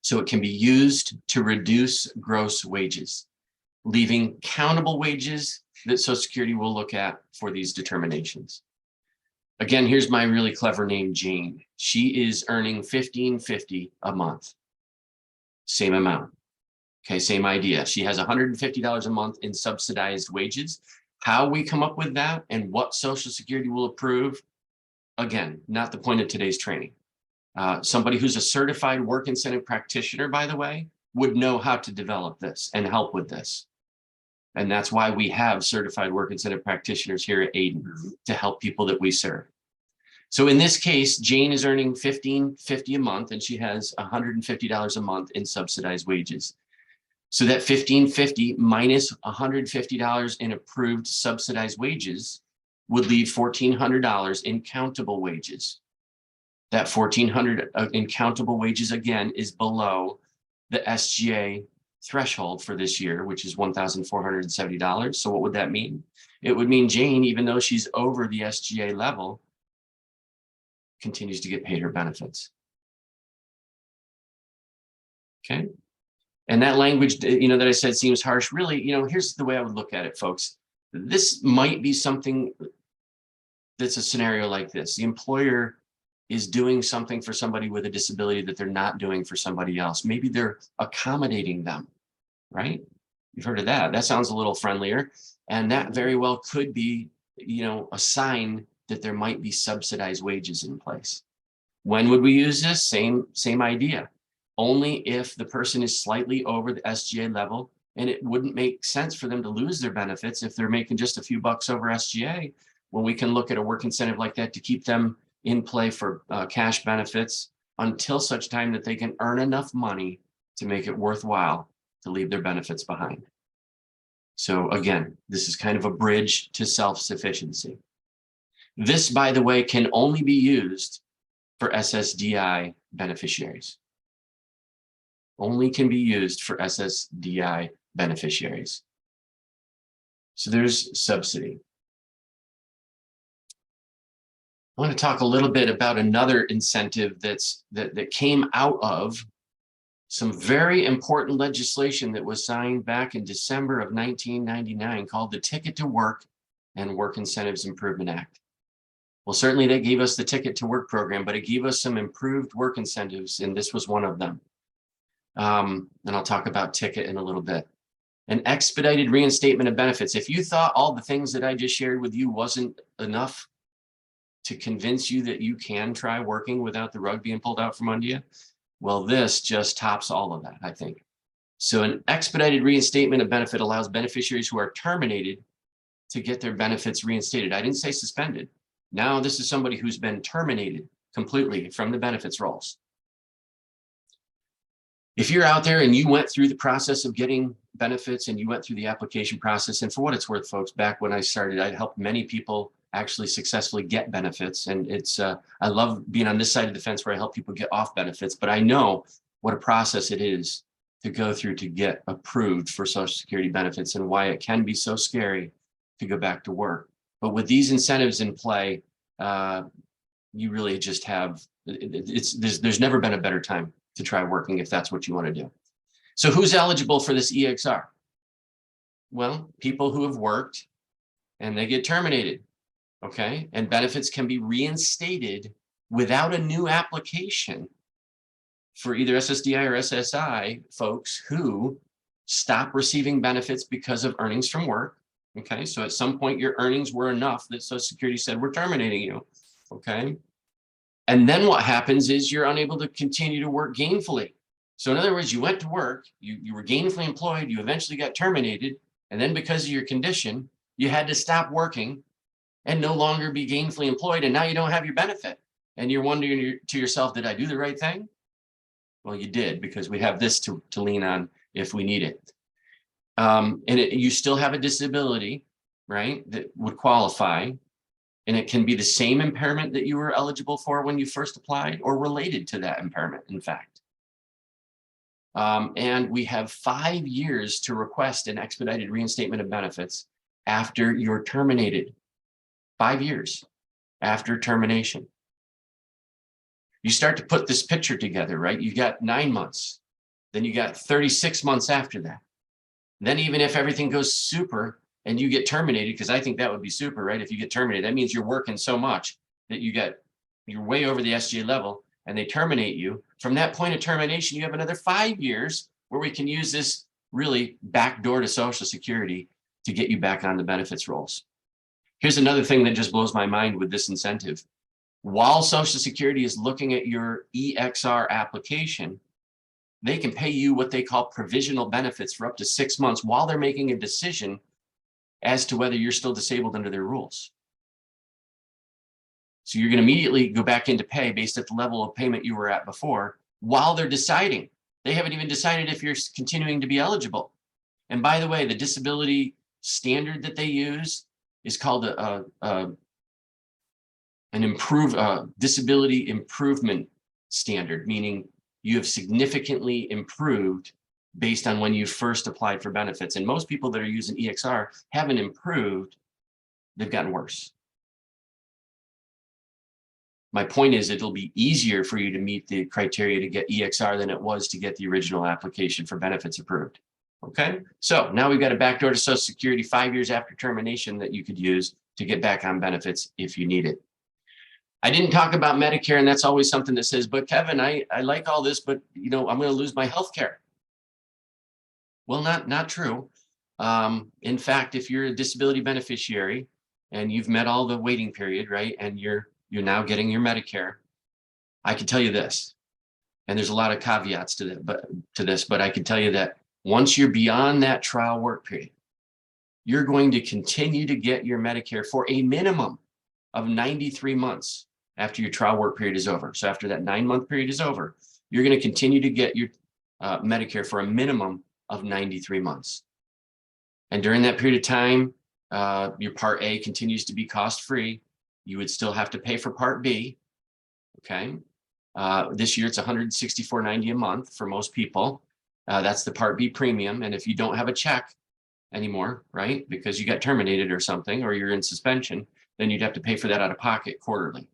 So it can be used to reduce gross wages, leaving countable wages that Social Security will look at for these determinations. Again, here's my really clever name, Jane. She is earning $1,550 a month. Same amount. Okay, same idea. She has $150 a month in subsidized wages. How we come up with that and what Social Security will approve, again, not the point of today's training. Somebody who's a certified work incentive practitioner, by the way, would know how to develop this and help with this. And that's why we have certified work incentive practitioners here at ADEN to help people that we serve. So in this case, Jane is earning $1,550 a month, and she has $150 a month in subsidized wages. So that $1,550 minus $150 in approved subsidized wages would leave $1,400 in countable wages. That $1,400 in countable wages, again, is below the SGA threshold for this year, which is $1,470. So what would that mean? It would mean Jane, even though she's over the SGA level, continues to get paid her benefits. Okay. And that language, that I said seems harsh. Really, here's the way I would look at it, folks. This might be something that's a scenario like this. The employer is doing something for somebody with a disability that they're not doing for somebody else. Maybe they're accommodating them, right? You've heard of that. That sounds a little friendlier. And that very well could be, a sign that there might be subsidized wages in place. When would we use this? Same idea. Only if the person is slightly over the SGA level, and it wouldn't make sense for them to lose their benefits if they're making just a few bucks over SGA. Well, we can look at a work incentive like that to keep them in play for cash benefits until such time that they can earn enough money to make it worthwhile to leave their benefits behind. So again, this is kind of a bridge to self-sufficiency. This, by the way, can only be used for SSDI beneficiaries. Only can be used for SSDI beneficiaries. So there's subsidy. I want to talk a little bit about another incentive that came out of some very important legislation that was signed back in December of 1999 called the Ticket to Work and Work Incentives Improvement Act. Well, certainly they gave us the Ticket to Work program, but it gave us some improved work incentives, and this was one of them. And I'll talk about Ticket in a little bit. An expedited reinstatement of benefits. If you thought all the things that I just shared with you wasn't enough to convince you that you can try working without the rug being pulled out from under you, well, this just tops all of that, I think. So an expedited reinstatement of benefit allows beneficiaries who are terminated to get their benefits reinstated. I didn't say suspended. Now this is somebody who's been terminated completely from the benefits rolls. If you're out there and you went through the process of getting benefits and you went through the application process, and for what it's worth, folks, back when I started, I helped many people actually successfully get benefits. And it's, I love being on this side of the fence where I help people get off benefits, but I know what a process it is to go through to get approved for Social Security benefits and why it can be so scary to go back to work. But with these incentives in play, you really just have, there's never been a better time to try working if that's what you want to do. So who's eligible for this EXR? Well, people who have worked and they get terminated, okay? And benefits can be reinstated without a new application for either SSDI or SSI folks who stop receiving benefits because of earnings from work, okay? So at some point your earnings were enough that Social Security said, we're terminating you, okay? And then what happens is you're unable to continue to work gainfully. So in other words, you went to work, you were gainfully employed, you eventually got terminated, and then because of your condition, you had to stop working and no longer be gainfully employed, and now you don't have your benefit. And you're wondering to yourself, did I do the right thing? Well, you did, because we have this to lean on if we need it. And you still have a disability, right, that would qualify. And it can be the same impairment that you were eligible for when you first applied or related to that impairment, in fact. And we have 5 years to request an expedited reinstatement of benefits after you're terminated. 5 years after termination. You start to put this picture together, right? You got 9 months, then you got 36 months after that. Then even if everything goes super and you get terminated, because I think that would be super, right? If you get terminated, that means you're working so much that you're way over the SGA level and they terminate you. From that point of termination, you have another 5 years where we can use this really backdoor to Social Security to get you back on the benefits rolls. Here's another thing that just blows my mind with this incentive. While Social Security is looking at your EXR application, they can pay you what they call provisional benefits for up to 6 months while they're making a decision as to whether you're still disabled under their rules. So you're going to immediately go back into pay based at the level of payment you were at before while they're deciding. They haven't even decided if you're continuing to be eligible. And by the way, the disability standard that they use is called an disability improvement standard, meaning you have significantly improved based on when you first applied for benefits. And most people that are using EXR haven't improved, they've gotten worse. My point is it'll be easier for you to meet the criteria to get EXR than it was to get the original application for benefits approved. Okay, so now we've got a backdoor to Social Security 5 years after termination that you could use to get back on benefits if you need it. I didn't talk about Medicare, and that's always something that says, but Kevin, I like all this, but I'm going to lose my health care. Well, not true. In fact, if you're a disability beneficiary and you've met all the waiting period, right, and you're now getting your Medicare, I can tell you this, and there's a lot of caveats to this, but I can tell you that once you're beyond that trial work period, you're going to continue to get your Medicare for a minimum of 93 months after your trial work period is over. So after that 9-month period is over, you're going to continue to get your Medicare for a minimum of 93 months. And during that period of time, your Part A continues to be cost-free. You would still have to pay for Part B, okay? This year, it's $164.90 a month for most people. That's the Part B premium. And if you don't have a check anymore, right, because you got terminated or something, or you're in suspension, then you'd have to pay for that out of pocket quarterly.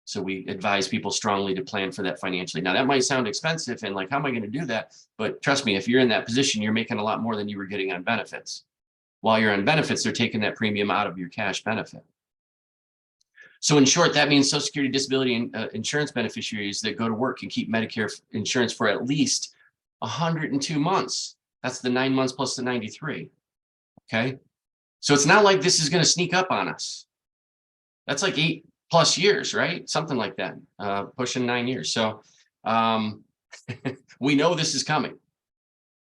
So we advise people strongly to plan for that financially. Now, that might sound expensive and like, how am I going to do that? But trust me, if you're in that position, you're making a lot more than you were getting on benefits. While you're on benefits, they're taking that premium out of your cash benefit. So in short, that means Social Security disability and insurance beneficiaries that go to work can keep Medicare insurance for at least 102 months. That's the 9 months plus the 93. Okay. So it's not like this is going to sneak up on us. That's like 8+ years, right? Something like that, pushing 9 years. So we know this is coming.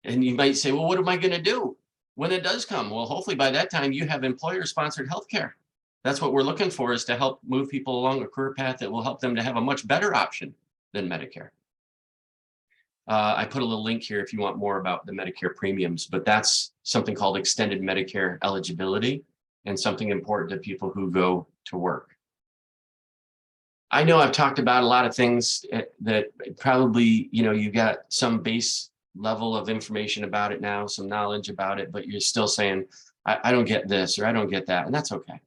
And you might say, well, what am I going to do when it does come? Well, hopefully by that time you have employer-sponsored healthcare. That's what we're looking for, is to help move people along a career path that will help them to have a much better option than Medicare. I put a little link here if you want more about the Medicare premiums, but that's something called extended Medicare eligibility, and something important to people who go to work. I know I've talked about a lot of things that probably, you got some base level of information about it now, some knowledge about it, but you're still saying, I don't get this or I don't get that. And that's okay,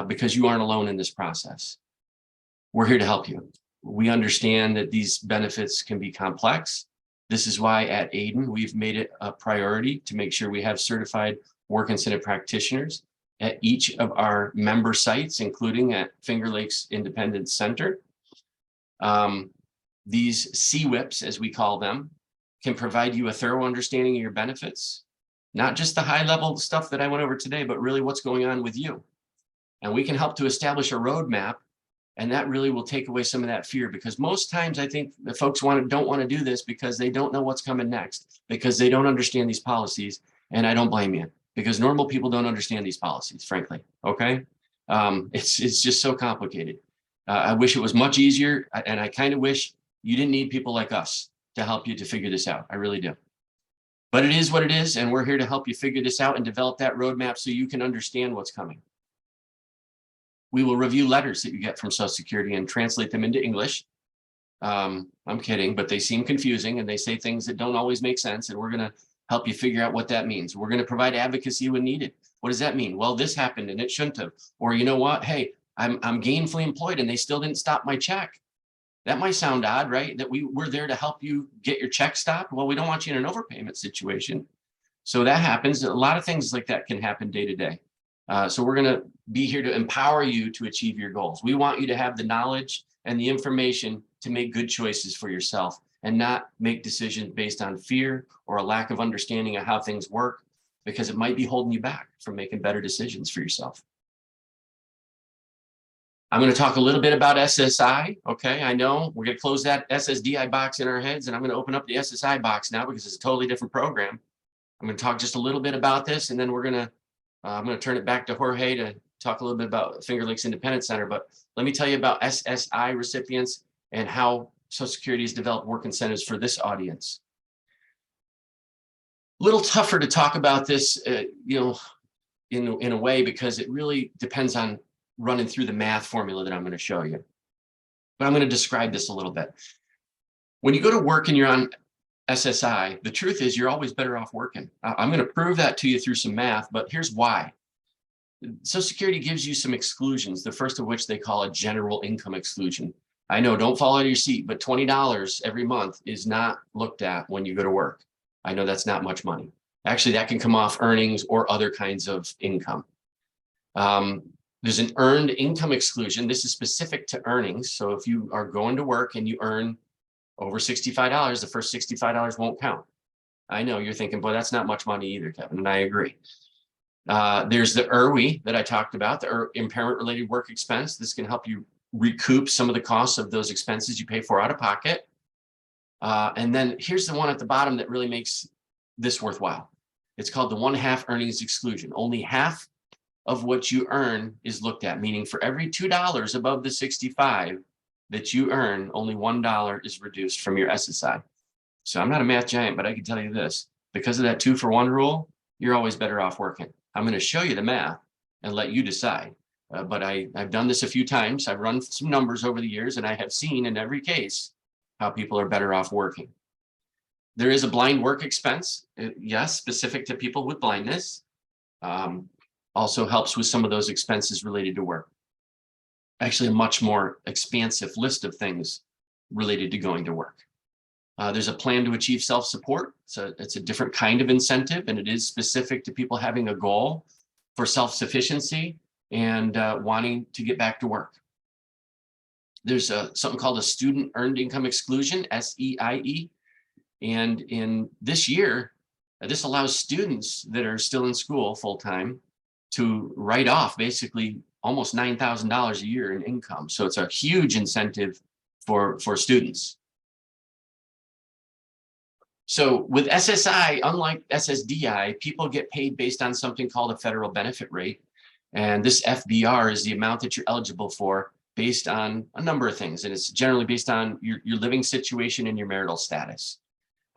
because you aren't alone in this process. We're here to help you. We understand that these benefits can be complex. This is why at ADEN, we've made it a priority to make sure we have certified work incentive practitioners at each of our member sites, including at Finger Lakes Independence Center. These CWIPs, as we call them, can provide you a thorough understanding of your benefits, not just the high level stuff that I went over today, but really what's going on with you. And we can help to establish a roadmap, and that really will take away some of that fear, because most times I think the folks don't want to do this because they don't know what's coming next, because they don't understand these policies. And I don't blame you, because normal people don't understand these policies, frankly. Okay. It's just so complicated. I wish it was much easier. And I kind of wish you didn't need people like us to help you to figure this out. I really do. But it is what it is. And we're here to help you figure this out and develop that roadmap so you can understand what's coming. We will review letters that you get from Social Security and translate them into English. I'm kidding, but they seem confusing and they say things that don't always make sense. And we're going to help you figure out what that means. We're going to provide advocacy when needed. What does that mean? Well, this happened and it shouldn't have. Or you know what? Hey, I'm gainfully employed and they still didn't stop my check. That might sound odd, right? That we're there to help you get your check stopped. Well, we don't want you in an overpayment situation. So that happens. A lot of things like that can happen day to day. So we're going to be here to empower you to achieve your goals. We want you to have the knowledge and the information to make good choices for yourself and not make decisions based on fear or a lack of understanding of how things work, because it might be holding you back from making better decisions for yourself. I'm going to talk a little bit about SSI. Okay, I know we're going to close that SSDI box in our heads, and I'm going to open up the SSI box now because it's a totally different program. I'm going to talk just a little bit about this, and then I'm going to turn it back to Jorge to talk a little bit about Finger Lakes Independence Center. But let me tell you about SSI recipients and how Social Security has developed work incentives for this audience. A little tougher to talk about this, in a way, because it really depends on running through the math formula that I'm going to show you. But I'm going to describe this a little bit. When you go to work and you're on SSI, the truth is you're always better off working. I'm going to prove that to you through some math, but here's why. Social Security gives you some exclusions, the first of which they call a general income exclusion. I know, don't fall out of your seat, but $20 every month is not looked at when you go to work. I know that's not much money. Actually, that can come off earnings or other kinds of income. There's an earned income exclusion. This is specific to earnings. So if you are going to work and you earn over $65, the first $65 won't count. I know you're thinking, boy, that's not much money either, Kevin, and I agree. There's the IRWI that I talked about, the impairment-related work expense. This can help you recoup some of the costs of those expenses you pay for out of pocket. And then here's the one at the bottom that really makes this worthwhile. It's called the 1/2 earnings exclusion. Only half of what you earn is looked at, meaning for every $2 above the 65 that you earn, only $1 is reduced from your SSI. So I'm not a math giant, but I can tell you this, because of that 2-for-1 rule, you're always better off working. I'm going to show you the math and let you decide. But I've done this a few times. I've run some numbers over the years, and I have seen in every case how people are better off working. There is a blind work expense, yes, specific to people with blindness. Also helps with some of those expenses related to work. Actually, a much more expansive list of things related to going to work. There's a plan to achieve self-support. So it's a different kind of incentive, and it is specific to people having a goal for self-sufficiency and wanting to get back to work. There's something called a student earned income exclusion, SEIE. And in this year, this allows students that are still in school full-time to write off basically almost $9,000 a year in income. So it's a huge incentive for students. So with SSI, unlike SSDI, people get paid based on something called a federal benefit rate. And this FBR is the amount that you're eligible for based on a number of things. And it's generally based on your living situation and your marital status.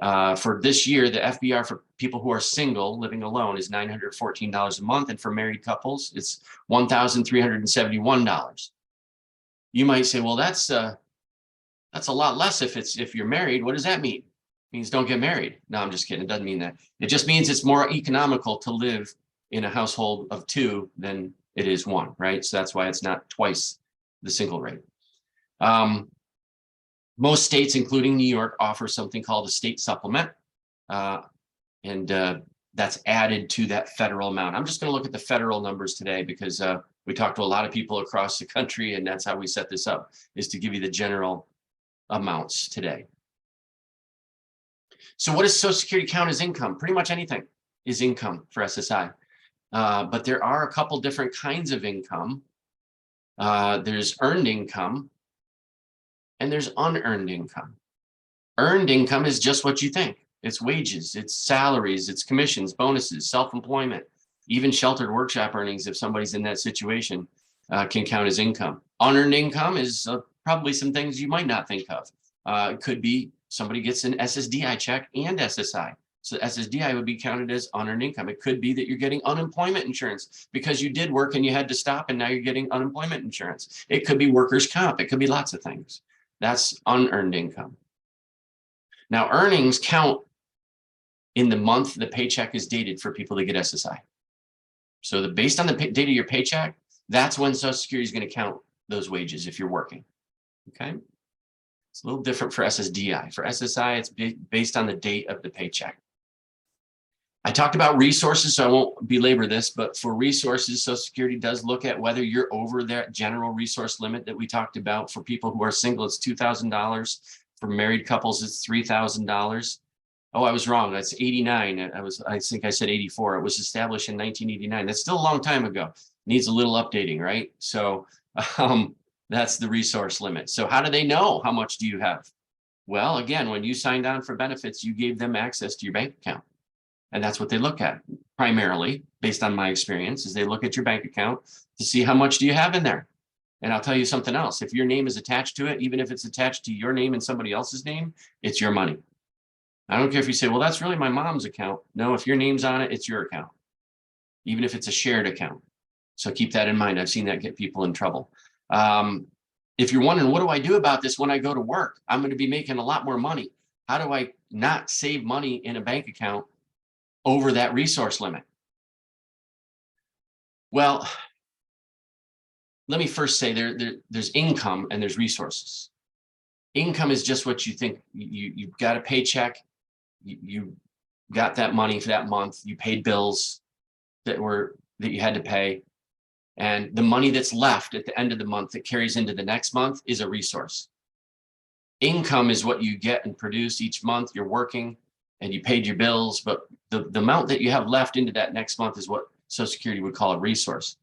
For this year, the FBR for people who are single living alone is $914 a month. And for married couples, it's $1,371. You might say, well, that's a lot less if you're married. What does that mean? It means don't get married. No, I'm just kidding. It doesn't mean that. It just means it's more economical to live in a household of two than it is one, right? So that's why it's not twice the single rate. Most states, including New York, offer something called a state supplement. And that's added to that federal amount. I'm just going to look at the federal numbers today because we talked to a lot of people across the country, and that's how we set this up, is to give you the general amounts today. So what does Social Security count as income? Pretty much anything is income for SSI. But there are a couple different kinds of income. There's earned income and there's unearned income. Earned income is just what you think. It's wages, it's salaries, it's commissions, bonuses, self-employment, even sheltered workshop earnings if somebody's in that situation can count as income. Unearned income is probably some things you might not think of. It could be somebody gets an SSDI check and SSI. So SSDI would be counted as unearned income. It could be that you're getting unemployment insurance because you did work and you had to stop and now you're getting unemployment insurance. It could be workers' comp. It could be lots of things. That's unearned income. Now, earnings count in the month the paycheck is dated for people to get SSI. So based on the date of your paycheck, that's when Social Security is going to count those wages if you're working. Okay. It's a little different for SSDI. For SSI, it's based on the date of the paycheck. I talked about resources, so I won't belabor this, but for resources, Social Security does look at whether you're over that general resource limit that we talked about. For people who are single, it's $2,000. For married couples, it's $3,000. Oh, I was wrong. That's 89. I think I said 84. It was established in 1989. That's still a long time ago. Needs a little updating, right? So that's the resource limit. So how do they know how much do you have? Well, again, when you signed on for benefits, you gave them access to your bank account. And that's what they look at primarily, based on my experience, is they look at your bank account to see how much do you have in there. And I'll tell you something else. If your name is attached to it, even if it's attached to your name and somebody else's name, it's your money. I don't care if you say, well, that's really my mom's account. No, if your name's on it, it's your account, even if it's a shared account. So keep that in mind. I've seen that get people in trouble. If you're wondering, what do I do about this when I go to work? I'm going to be making a lot more money. How do I not save money in a bank account over that resource limit? Well, let me first say there's income and there's resources. Income is just what you think. You've got a paycheck. You got that money for that month. You paid bills that you had to pay. And the money that's left at the end of the month that carries into the next month is a resource. Income is what you get and produce each month. You're working and you paid your bills, but the amount that you have left into that next month is what Social Security would call a resource.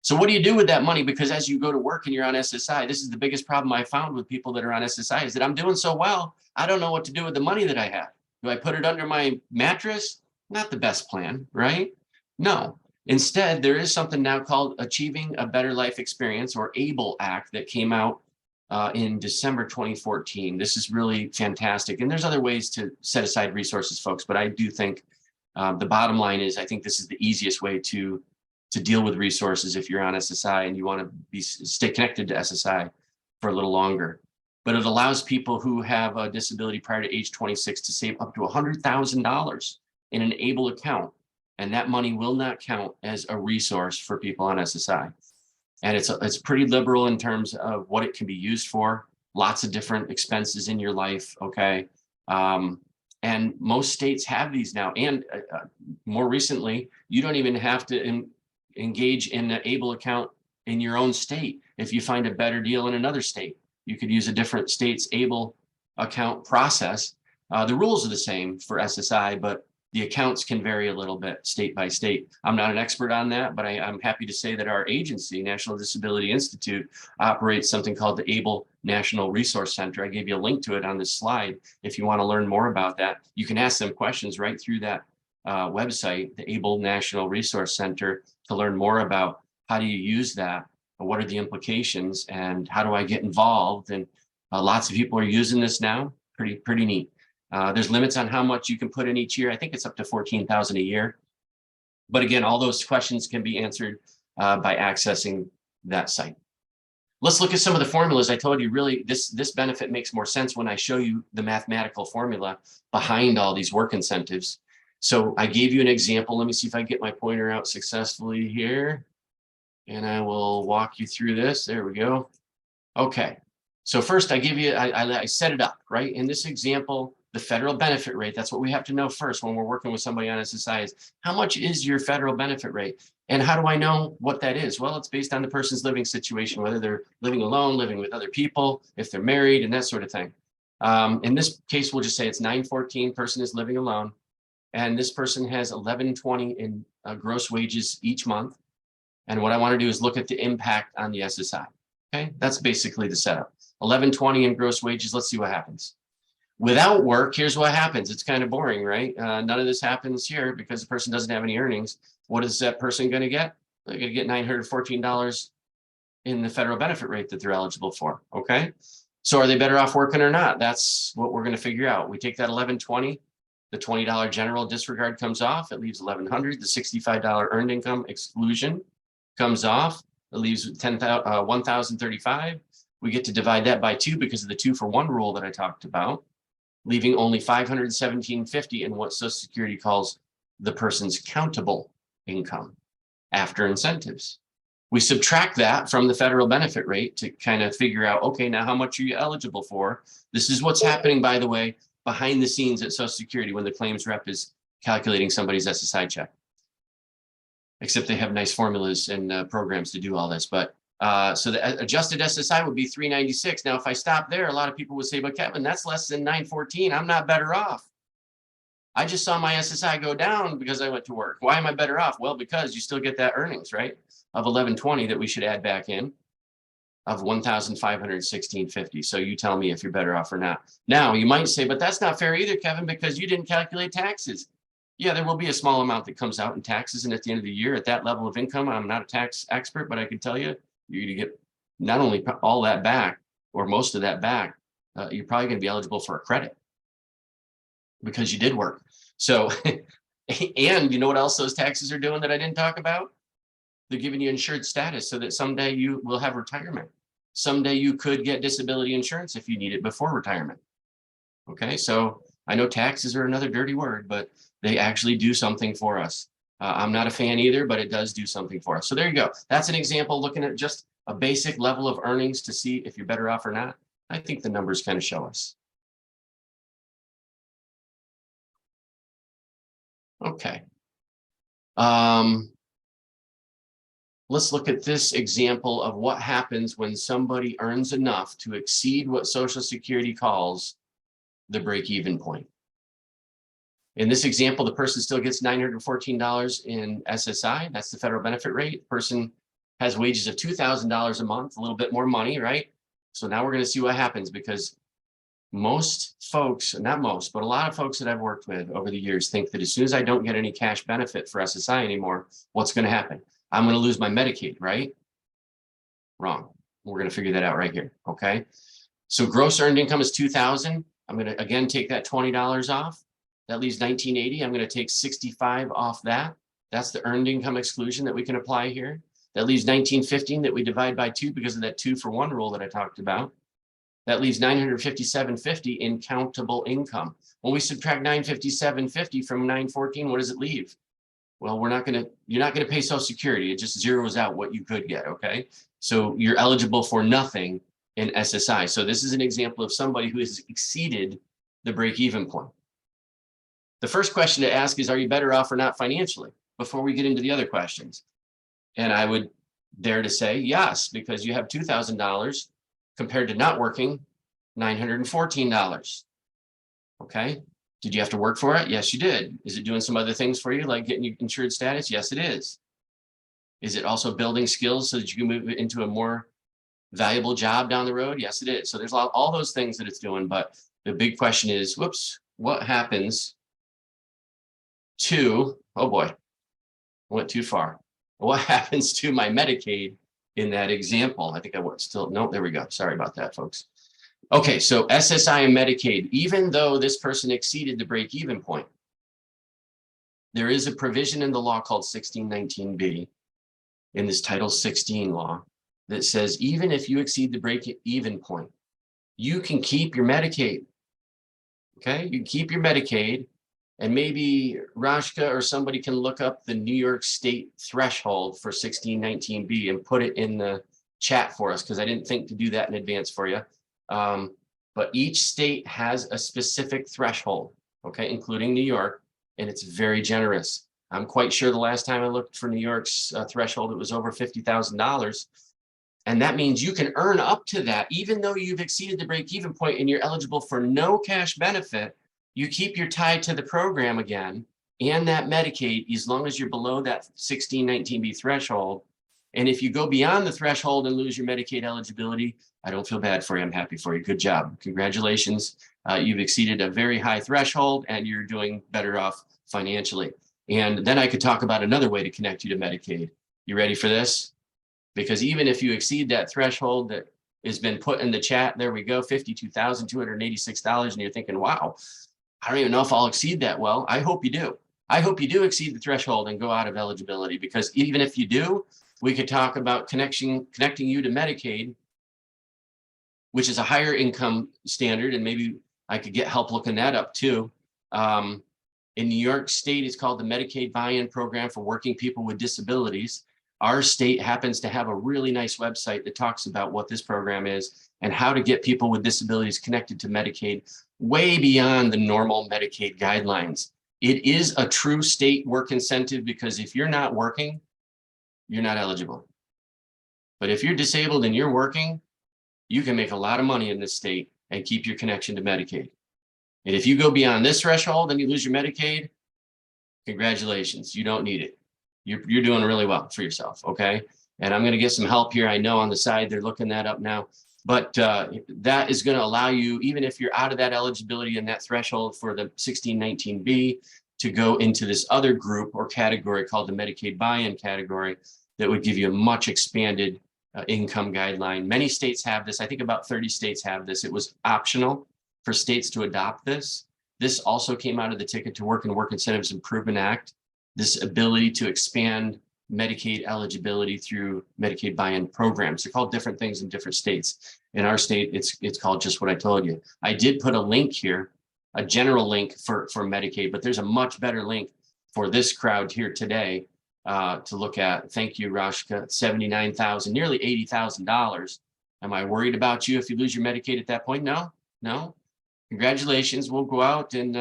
So what do you do with that money? Because as you go to work and you're on SSI, this is the biggest problem I found with people that are on SSI, is that I'm doing so well, I don't know what to do with the money that I have. Do I put it under my mattress? Not the best plan, right? No. Instead, there is something now called Achieving a Better Life Experience, or ABLE Act, that came out in December 2014. This is really fantastic. And there's other ways to set aside resources, folks, but I do think the bottom line is I think this is the easiest way to deal with resources if you're on SSI and you want to stay connected to SSI for a little longer. But it allows people who have a disability prior to age 26 to save up to $100,000 in an ABLE account. And that money will not count as a resource for people on SSI. And it's pretty liberal in terms of what it can be used for. Lots of different expenses in your life, okay? And most states have these now. And more recently, you don't even have to engage in an ABLE account in your own state. If you find a better deal in another state, you could use a different state's ABLE account process. The rules are the same for SSI, but the accounts can vary a little bit state by state. I'm not an expert on that, but I'm happy to say that our agency, National Disability Institute, operates something called the ABLE National Resource Center. I gave you a link to it on this slide. If you want to learn more about that, you can ask them questions right through that website, the ABLE National Resource Center, to learn more about how do you use that, what are the implications, and how do I get involved. And lots of people are using this now. Pretty neat. There's limits on how much you can put in each year. I think it's up to 14,000 a year. But again, all those questions can be answered by accessing that site. Let's look at some of the formulas. I told you really this benefit makes more sense when I show you the mathematical formula behind all these work incentives. So I gave you an example. Let me see if I get my pointer out successfully here. And I will walk you through this. There we go. Okay. So first I give you, I set it up, right? In this example, the federal benefit rate, that's what we have to know first when we're working with somebody on SSI is how much is your federal benefit rate? And how do I know what that is? Well, it's based on the person's living situation, whether they're living alone, living with other people, if they're married and that sort of thing. In this case, we'll just say it's 914, person is living alone. And this person has 1120 in gross wages each month. And what I want to do is look at the impact on the SSI. Okay, that's basically the setup. 1120 in gross wages. Let's see what happens. Without work, here's what happens. It's kind of boring, right? None of this happens here because the person doesn't have any earnings. What is that person going to get? They're going to get $914 in the federal benefit rate that they're eligible for. Okay, so are they better off working or not? That's what we're going to figure out. We take that 1120, the $20 general disregard comes off. It leaves 1100. The $65 earned income exclusion comes off. It leaves 1,035. We get to divide that by 2 because of the 2-for-1 rule that I talked about, leaving only $517.50 in what Social Security calls the person's countable income after incentives. We subtract that from the federal benefit rate to kind of figure out, okay, now how much are you eligible for? This is what's happening, by the way, behind the scenes at Social Security when the claims rep is calculating somebody's SSI check. Except they have nice formulas and programs to do all this. But so the adjusted SSI would be 396. Now, if I stop there, a lot of people would say, but Kevin, that's less than 914. I'm not better off. I just saw my SSI go down because I went to work. Why am I better off? Well, because you still get that earnings, right? Of 1120 that we should add back in of 1,516.50. So you tell me if you're better off or not. Now, you might say, but that's not fair either, Kevin, because you didn't calculate taxes. Yeah, there will be a small amount that comes out in taxes. And at the end of the year, at that level of income, I'm not a tax expert, but I can tell you, you're going to get not only all that back or most of that back, you're probably going to be eligible for a credit because you did work. So, and you know what else those taxes are doing that I didn't talk about? They're giving you insured status so that someday you will have retirement. Someday you could get disability insurance if you need it before retirement. Okay, so I know taxes are another dirty word, but they actually do something for us. I'm not a fan either, but it does do something for us. So there you go. That's an example looking at just a basic level of earnings to see if you're better off or not. I think the numbers kind of show us. Okay. Let's look at this example of what happens when somebody earns enough to exceed what Social Security calls the break-even point. In this example, the person still gets $914 in SSI. That's the federal benefit rate. The person has wages of $2,000 a month, a little bit more money, right? So now we're going to see what happens because most folks, not most, but a lot of folks that I've worked with over the years think that as soon as I don't get any cash benefit for SSI anymore, what's going to happen? I'm going to lose my Medicaid, right? Wrong. We're going to figure that out right here, okay? So gross earned income is $2,000. I'm going to, again, take that $20 off. That leaves $1,980. I'm going to take $65 off that. That's the earned income exclusion that we can apply here. That leaves $1,915 that we divide by 2 because of that 2-for-1 rule that I talked about. That leaves $957.50 in countable income. When we subtract $957.50 from $914, what does it leave? Well, you're not going to pay Social Security. It just zeroes out what you could get, okay? So you're eligible for nothing in SSI. So this is an example of somebody who has exceeded the break-even point. The first question to ask is, are you better off or not financially? Before we get into the other questions. And I would dare to say yes, because you have $2,000 compared to not working $914. Okay. Did you have to work for it? Yes, you did. Is it doing some other things for you, like getting you insured status? Yes, it is. Is it also building skills so that you can move into a more valuable job down the road? Yes, it is. So there's all those things that it's doing. But the big question is, whoops, what happens to, oh boy, went too far. What happens to my Medicaid in that example? I think I went still, no, there we go. Sorry about that, folks. Okay, so SSI and Medicaid, even though this person exceeded the break-even point, there is a provision in the law called 1619B in this Title 16 law that says even if you exceed the break-even point, you can keep your Medicaid. Okay, you can keep your Medicaid, and maybe Rashka or somebody can look up the New York State threshold for 1619B and put it in the chat for us, because I didn't think to do that in advance for you. But each state has a specific threshold, okay, including New York, and it's very generous. I'm quite sure the last time I looked for New York's threshold, it was over $50,000. And that means you can earn up to that, even though you've exceeded the break-even point and you're eligible for no cash benefit. You keep your tie to the program again and that Medicaid, as long as you're below that 1619B threshold. And if you go beyond the threshold and lose your Medicaid eligibility, I don't feel bad for you. I'm happy for you. Good job. Congratulations. You've exceeded a very high threshold and you're doing better off financially. And then I could talk about another way to connect you to Medicaid. You ready for this? Because even if you exceed that threshold that has been put in the chat, there we go, $52,286, and you're thinking, wow, I don't even know if I'll exceed that. Well, I hope you do. I hope you do exceed the threshold and go out of eligibility, because even if you do, we could talk about connecting you to Medicaid, which is a higher income standard, and maybe I could get help looking that up too. In New York State, it's called the Medicaid Buy-in Program for Working People with Disabilities. Our state happens to have a really nice website that talks about what this program is and how to get people with disabilities connected to Medicaid way beyond the normal Medicaid guidelines. It is a true state work incentive, because if you're not working, you're not eligible. But if you're disabled and you're working, you can make a lot of money in this state and keep your connection to Medicaid. And if you go beyond this threshold and you lose your Medicaid, congratulations, you don't need it. You're doing really well for yourself, okay? And I'm gonna get some help here. I know on the side, they're looking that up now, but that is gonna allow you, even if you're out of that eligibility and that threshold for the 1619B, to go into this other group or category called the Medicaid buy-in category that would give you a much expanded income guideline. Many states have this. I think about 30 states have this. It was optional for states to adopt this. This also came out of the Ticket to Work and Work Incentives Improvement Act. This ability to expand Medicaid eligibility through Medicaid buy-in programs. They're called different things in different states. In our state, it's called just what I told you. I did put a link here, a general link for Medicaid, but there's a much better link for this crowd here today to look at. Thank you, Rashka. $79,000, nearly $80,000. Am I worried about you if you lose your Medicaid at that point? No, no. Congratulations. We'll go out and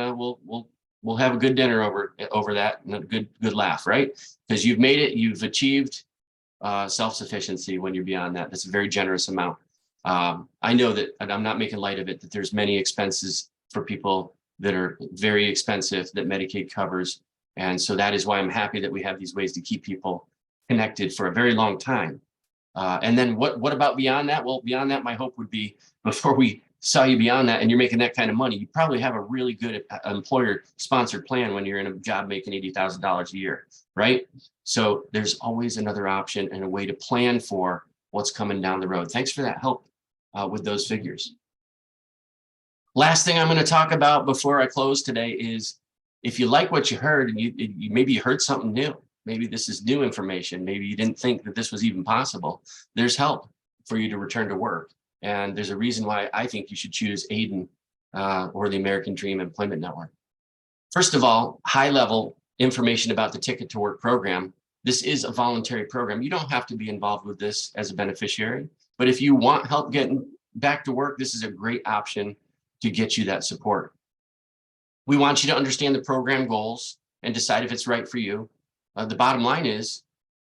we'll have a good dinner over that, and a good laugh, right? Because you've made it, you've achieved self-sufficiency when you're beyond that. That's a very generous amount. I know that, and I'm not making light of it, that there's many expenses for people that are very expensive that Medicaid covers. And so that is why I'm happy that we have these ways to keep people connected for a very long time. And then what about beyond that? Well, beyond that, my hope would be, before we saw you beyond that and you're making that kind of money, you probably have a really good employer sponsored plan when you're in a job making $80,000 a year, right? So there's always another option and a way to plan for what's coming down the road. Thanks for that help with those figures. Last thing I'm going to talk about before I close today is, if you like what you heard and you maybe you heard something new, maybe this is new information, maybe you didn't think that this was even possible, there's help for you to return to work. And there's a reason why I think you should choose ADEN or the American Dream Employment Network. First of all, high level information about the Ticket to Work program. This is a voluntary program. You don't have to be involved with this as a beneficiary, but if you want help getting back to work, this is a great option to get you that support. We want you to understand the program goals and decide if it's right for you. The bottom line is,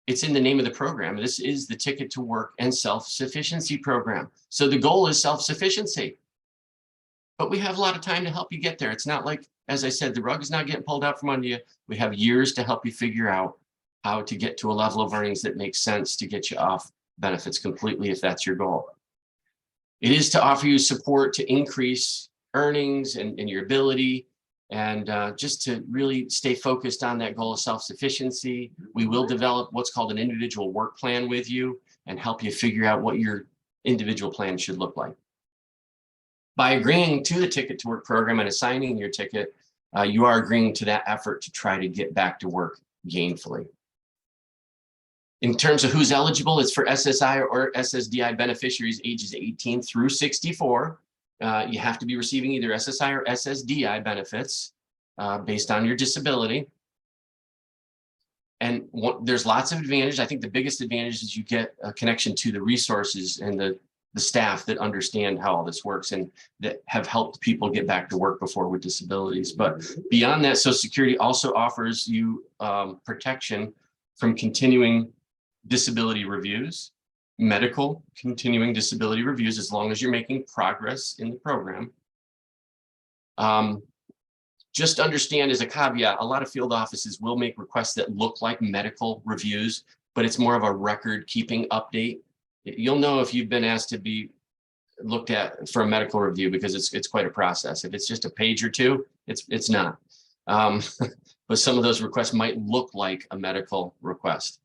it's in the name of the program. This is the Ticket to Work and Self-Sufficiency program. So the goal is self-sufficiency. But we have a lot of time to help you get there. It's not like, as I said, the rug is not getting pulled out from under you. We have years to help you figure out how to get to a level of earnings that makes sense to get you off benefits completely, if that's your goal. It is to offer you support to increase earnings and your ability, and just to really stay focused on that goal of self-sufficiency. We will develop what's called an individual work plan with you and help you figure out what your individual plan should look like. By agreeing to the Ticket to Work program and assigning your ticket, you are agreeing to that effort to try to get back to work gainfully. In terms of who's eligible, it's for SSI or SSDI beneficiaries ages 18 through 64. You have to be receiving either SSI or SSDI benefits based on your disability. And there's lots of advantages. I think the biggest advantage is you get a connection to the resources and the staff that understand how all this works and that have helped people get back to work before with disabilities. But beyond that, Social Security also offers you protection from continuing disability reviews, medical continuing disability reviews, as long as you're making progress in the program. Just understand as a caveat, a lot of field offices will make requests that look like medical reviews, but it's more of a record keeping update. You'll know if you've been asked to be looked at for a medical review because it's quite a process. If it's just a page or two, it's not. But some of those requests might look like a medical request.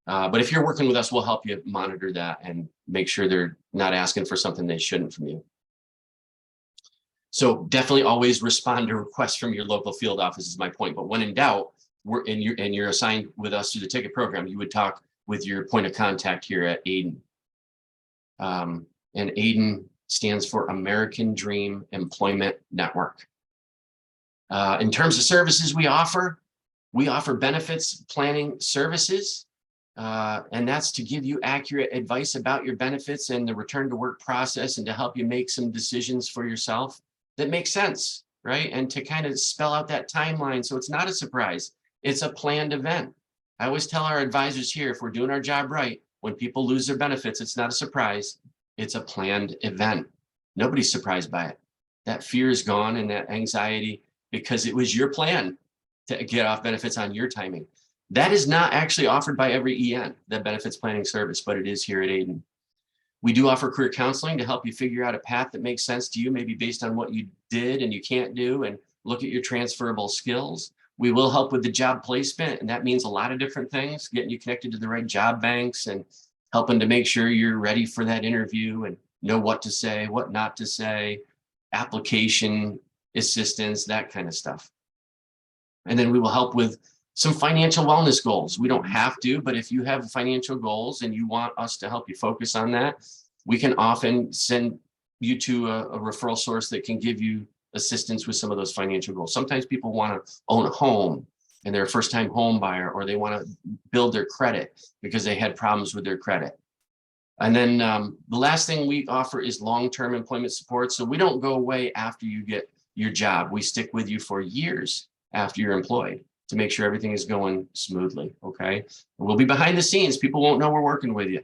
But if you're working with us, we'll help you monitor that and make sure they're not asking for something they shouldn't from you. So definitely always respond to requests from your local field office is my point. But when in doubt, you're assigned with us through the ticket program, you would talk with your point of contact here at ADEN. And ADEN stands for American Dream Employment Network. In terms of services we offer benefits planning services. And that's to give you accurate advice about your benefits and the return to work process and to help you make some decisions for yourself that make sense, right? And to kind of spell out that timeline so it's not a surprise. It's a planned event. I always tell our advisors here, if we're doing our job right, when people lose their benefits, it's not a surprise. It's a planned event. Nobody's surprised by it. That fear is gone and that anxiety because it was your plan to get off benefits on your timing. That is not actually offered by every EN, the benefits planning service, but it is here at ADEN. We do offer career counseling to help you figure out a path that makes sense to you, maybe based on what you did and you can't do, and look at your transferable skills. We will help with the job placement, and that means a lot of different things, getting you connected to the right job banks and helping to make sure you're ready for that interview and know what to say, what not to say, application assistance, that kind of stuff. And then we will help with some financial wellness goals. We don't have to, but if you have financial goals and you want us to help you focus on that, we can often send you to a referral source that can give you assistance with some of those financial goals. Sometimes people want to own a home and they're a first-time home buyer, or they want to build their credit because they had problems with their credit. And then the last thing we offer is long-term employment support. So we don't go away after you get your job. We stick with you for years after you're employed to make sure everything is going smoothly, okay? We'll be behind the scenes. People won't know we're working with you.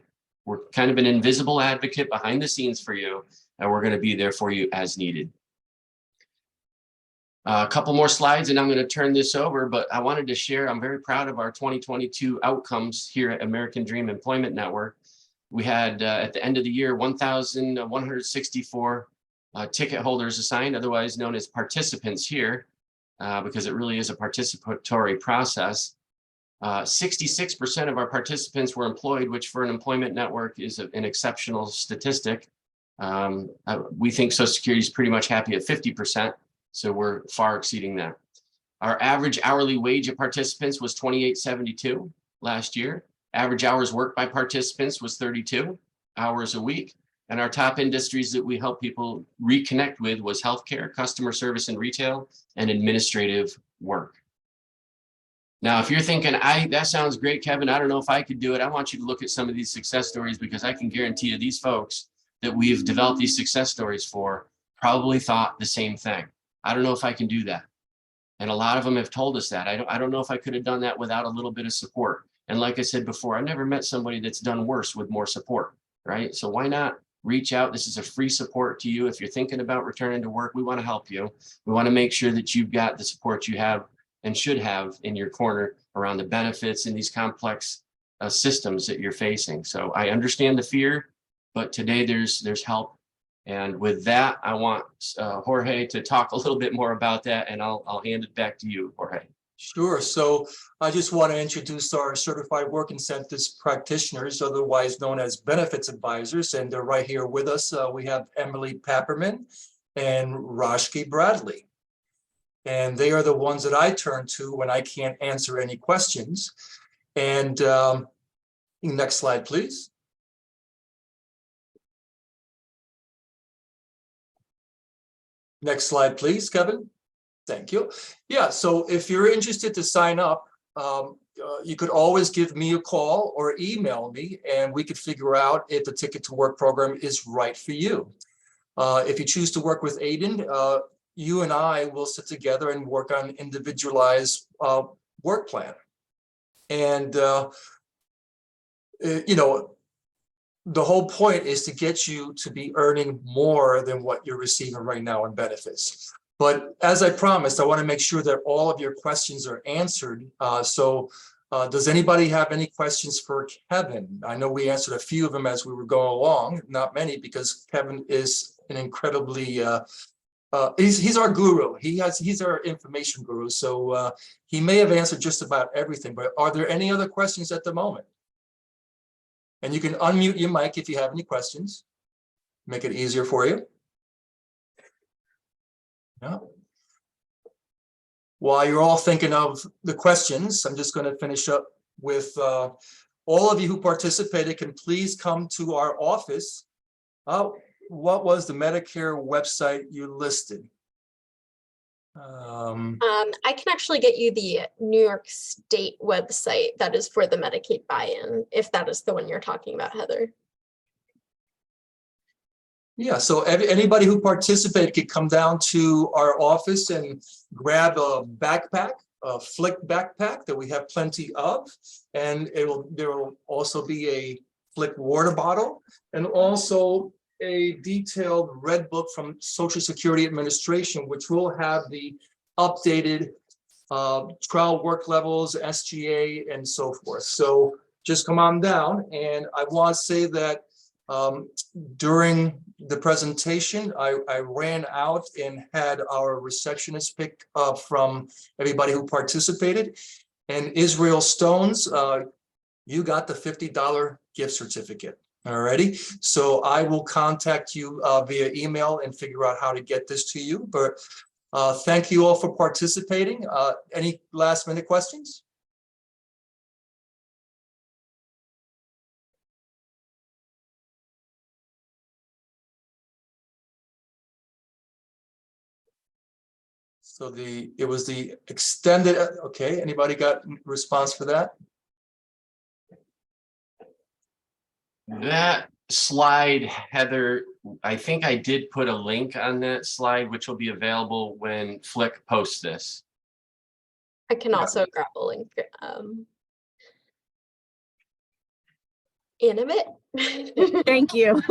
We're kind of an invisible advocate behind the scenes for you, and we're going to be there for you as needed. A couple more slides, and I'm going to turn this over, but I wanted to share, I'm very proud of our 2022 outcomes here at American Dream Employment Network. We had, at the end of the year, 1,164 ticket holders assigned, otherwise known as participants here. Because it really is a participatory process. 66% of our participants were employed, which for an employment network is an exceptional statistic. We think Social Security is pretty much happy at 50%, so we're far exceeding that. Our average hourly wage of participants was $28.72 last year. Average hours worked by participants was 32 hours a week. And our top industries that we help people reconnect with was healthcare, customer service and retail, and administrative work. Now, if you're thinking, that sounds great, Kevin, I don't know if I could do it. I want you to look at some of these success stories, because I can guarantee you these folks that we've developed these success stories for probably thought the same thing. I don't know if I can do that. And a lot of them have told us that. I don't know if I could have done that without a little bit of support. And like I said before, I've never met somebody that's done worse with more support, right? So why not reach out? This is a free support to you. If you're thinking about returning to work, we want to help you. We want to make sure that you've got the support you have and should have in your corner around the benefits and these complex systems that you're facing. So I understand the fear, but today there's help. And with that, I want Jorge to talk a little bit more about that, and I'll hand it back to you, Jorge. Sure. So I just want to introduce our certified work incentives practitioners, otherwise known as benefits advisors, and they're right here with us. We have Emily Papperman, and Rashki Bradley. And they are the ones that I turn to when I can't answer any questions. And next slide, please. Next slide, please, Kevin. Thank you. Yeah, so if you're interested to sign up, you could always give me a call or email me, and we could figure out if the Ticket to Work program is right for you. If you choose to work with ADEN, you and I will sit together and work on individualized work plan. And, you know, the whole point is to get you to be earning more than what you're receiving right now in benefits. But as I promised, I want to make sure that all of your questions are answered. Does anybody have any questions for Kevin? I know we answered a few of them as we were going along, not many, because Kevin is an incredibly, he's our guru. He's our information guru. So he may have answered just about everything, but are there any other questions at the moment? And you can unmute your mic if you have any questions. Make it easier for you. No. While you're all thinking of the questions, I'm just going to finish up with all of you who participated can please come to our office. What was the Medicare website you listed? I can actually get you the New York State website that is for the Medicaid buy-in, if that is the one you're talking about, Heather. Yeah, so anybody who participated could come down to our office and grab a backpack, a Flick backpack that we have plenty of, and there will also be a Flick water bottle, and also a detailed red book from Social Security Administration, which will have the updated trial work levels, SGA, and so forth. So just come on down. And I want to say that during the presentation, I ran out and had our receptionist pick up from everybody who participated. And Israel Stones, you got the $50 gift certificate. Alrighty, so I will contact you via email and figure out how to get this to you. But thank you all for participating. Any last minute questions? So it was the extended, okay, anybody got response for that? That slide, Heather, I think I did put a link on that slide, which will be available when Flick posts this. I can also grab a link. Animate. Thank you.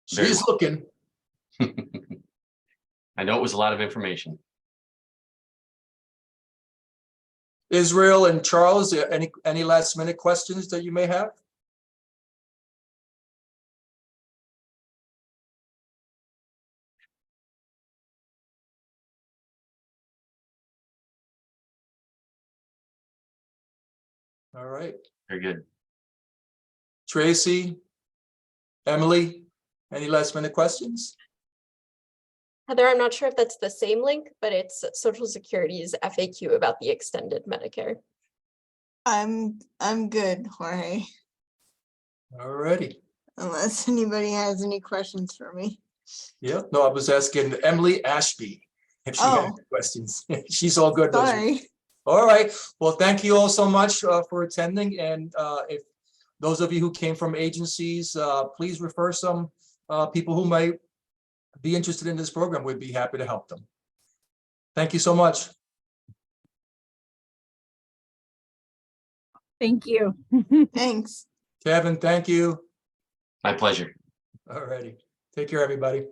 She's looking. I know it was a lot of information. Israel and Charles, any last minute questions that you may have? All right. Very good. Tracy, Emily, any last minute questions? Heather, I'm not sure if that's the same link, but it's Social Security's FAQ about the extended Medicare. I'm good, Jorge, All righty. unless anybody has any questions for me. Yeah, no, I was asking Emily Ashby if she had any questions. She's all good. Sorry. All right. Well, thank you all so much for attending. And if those of you who came from agencies, please refer some people who might be interested in this program. We'd be happy to help them. Thank you so much. Thank you. Thanks. Kevin, thank you. My pleasure. All righty. Take care, everybody.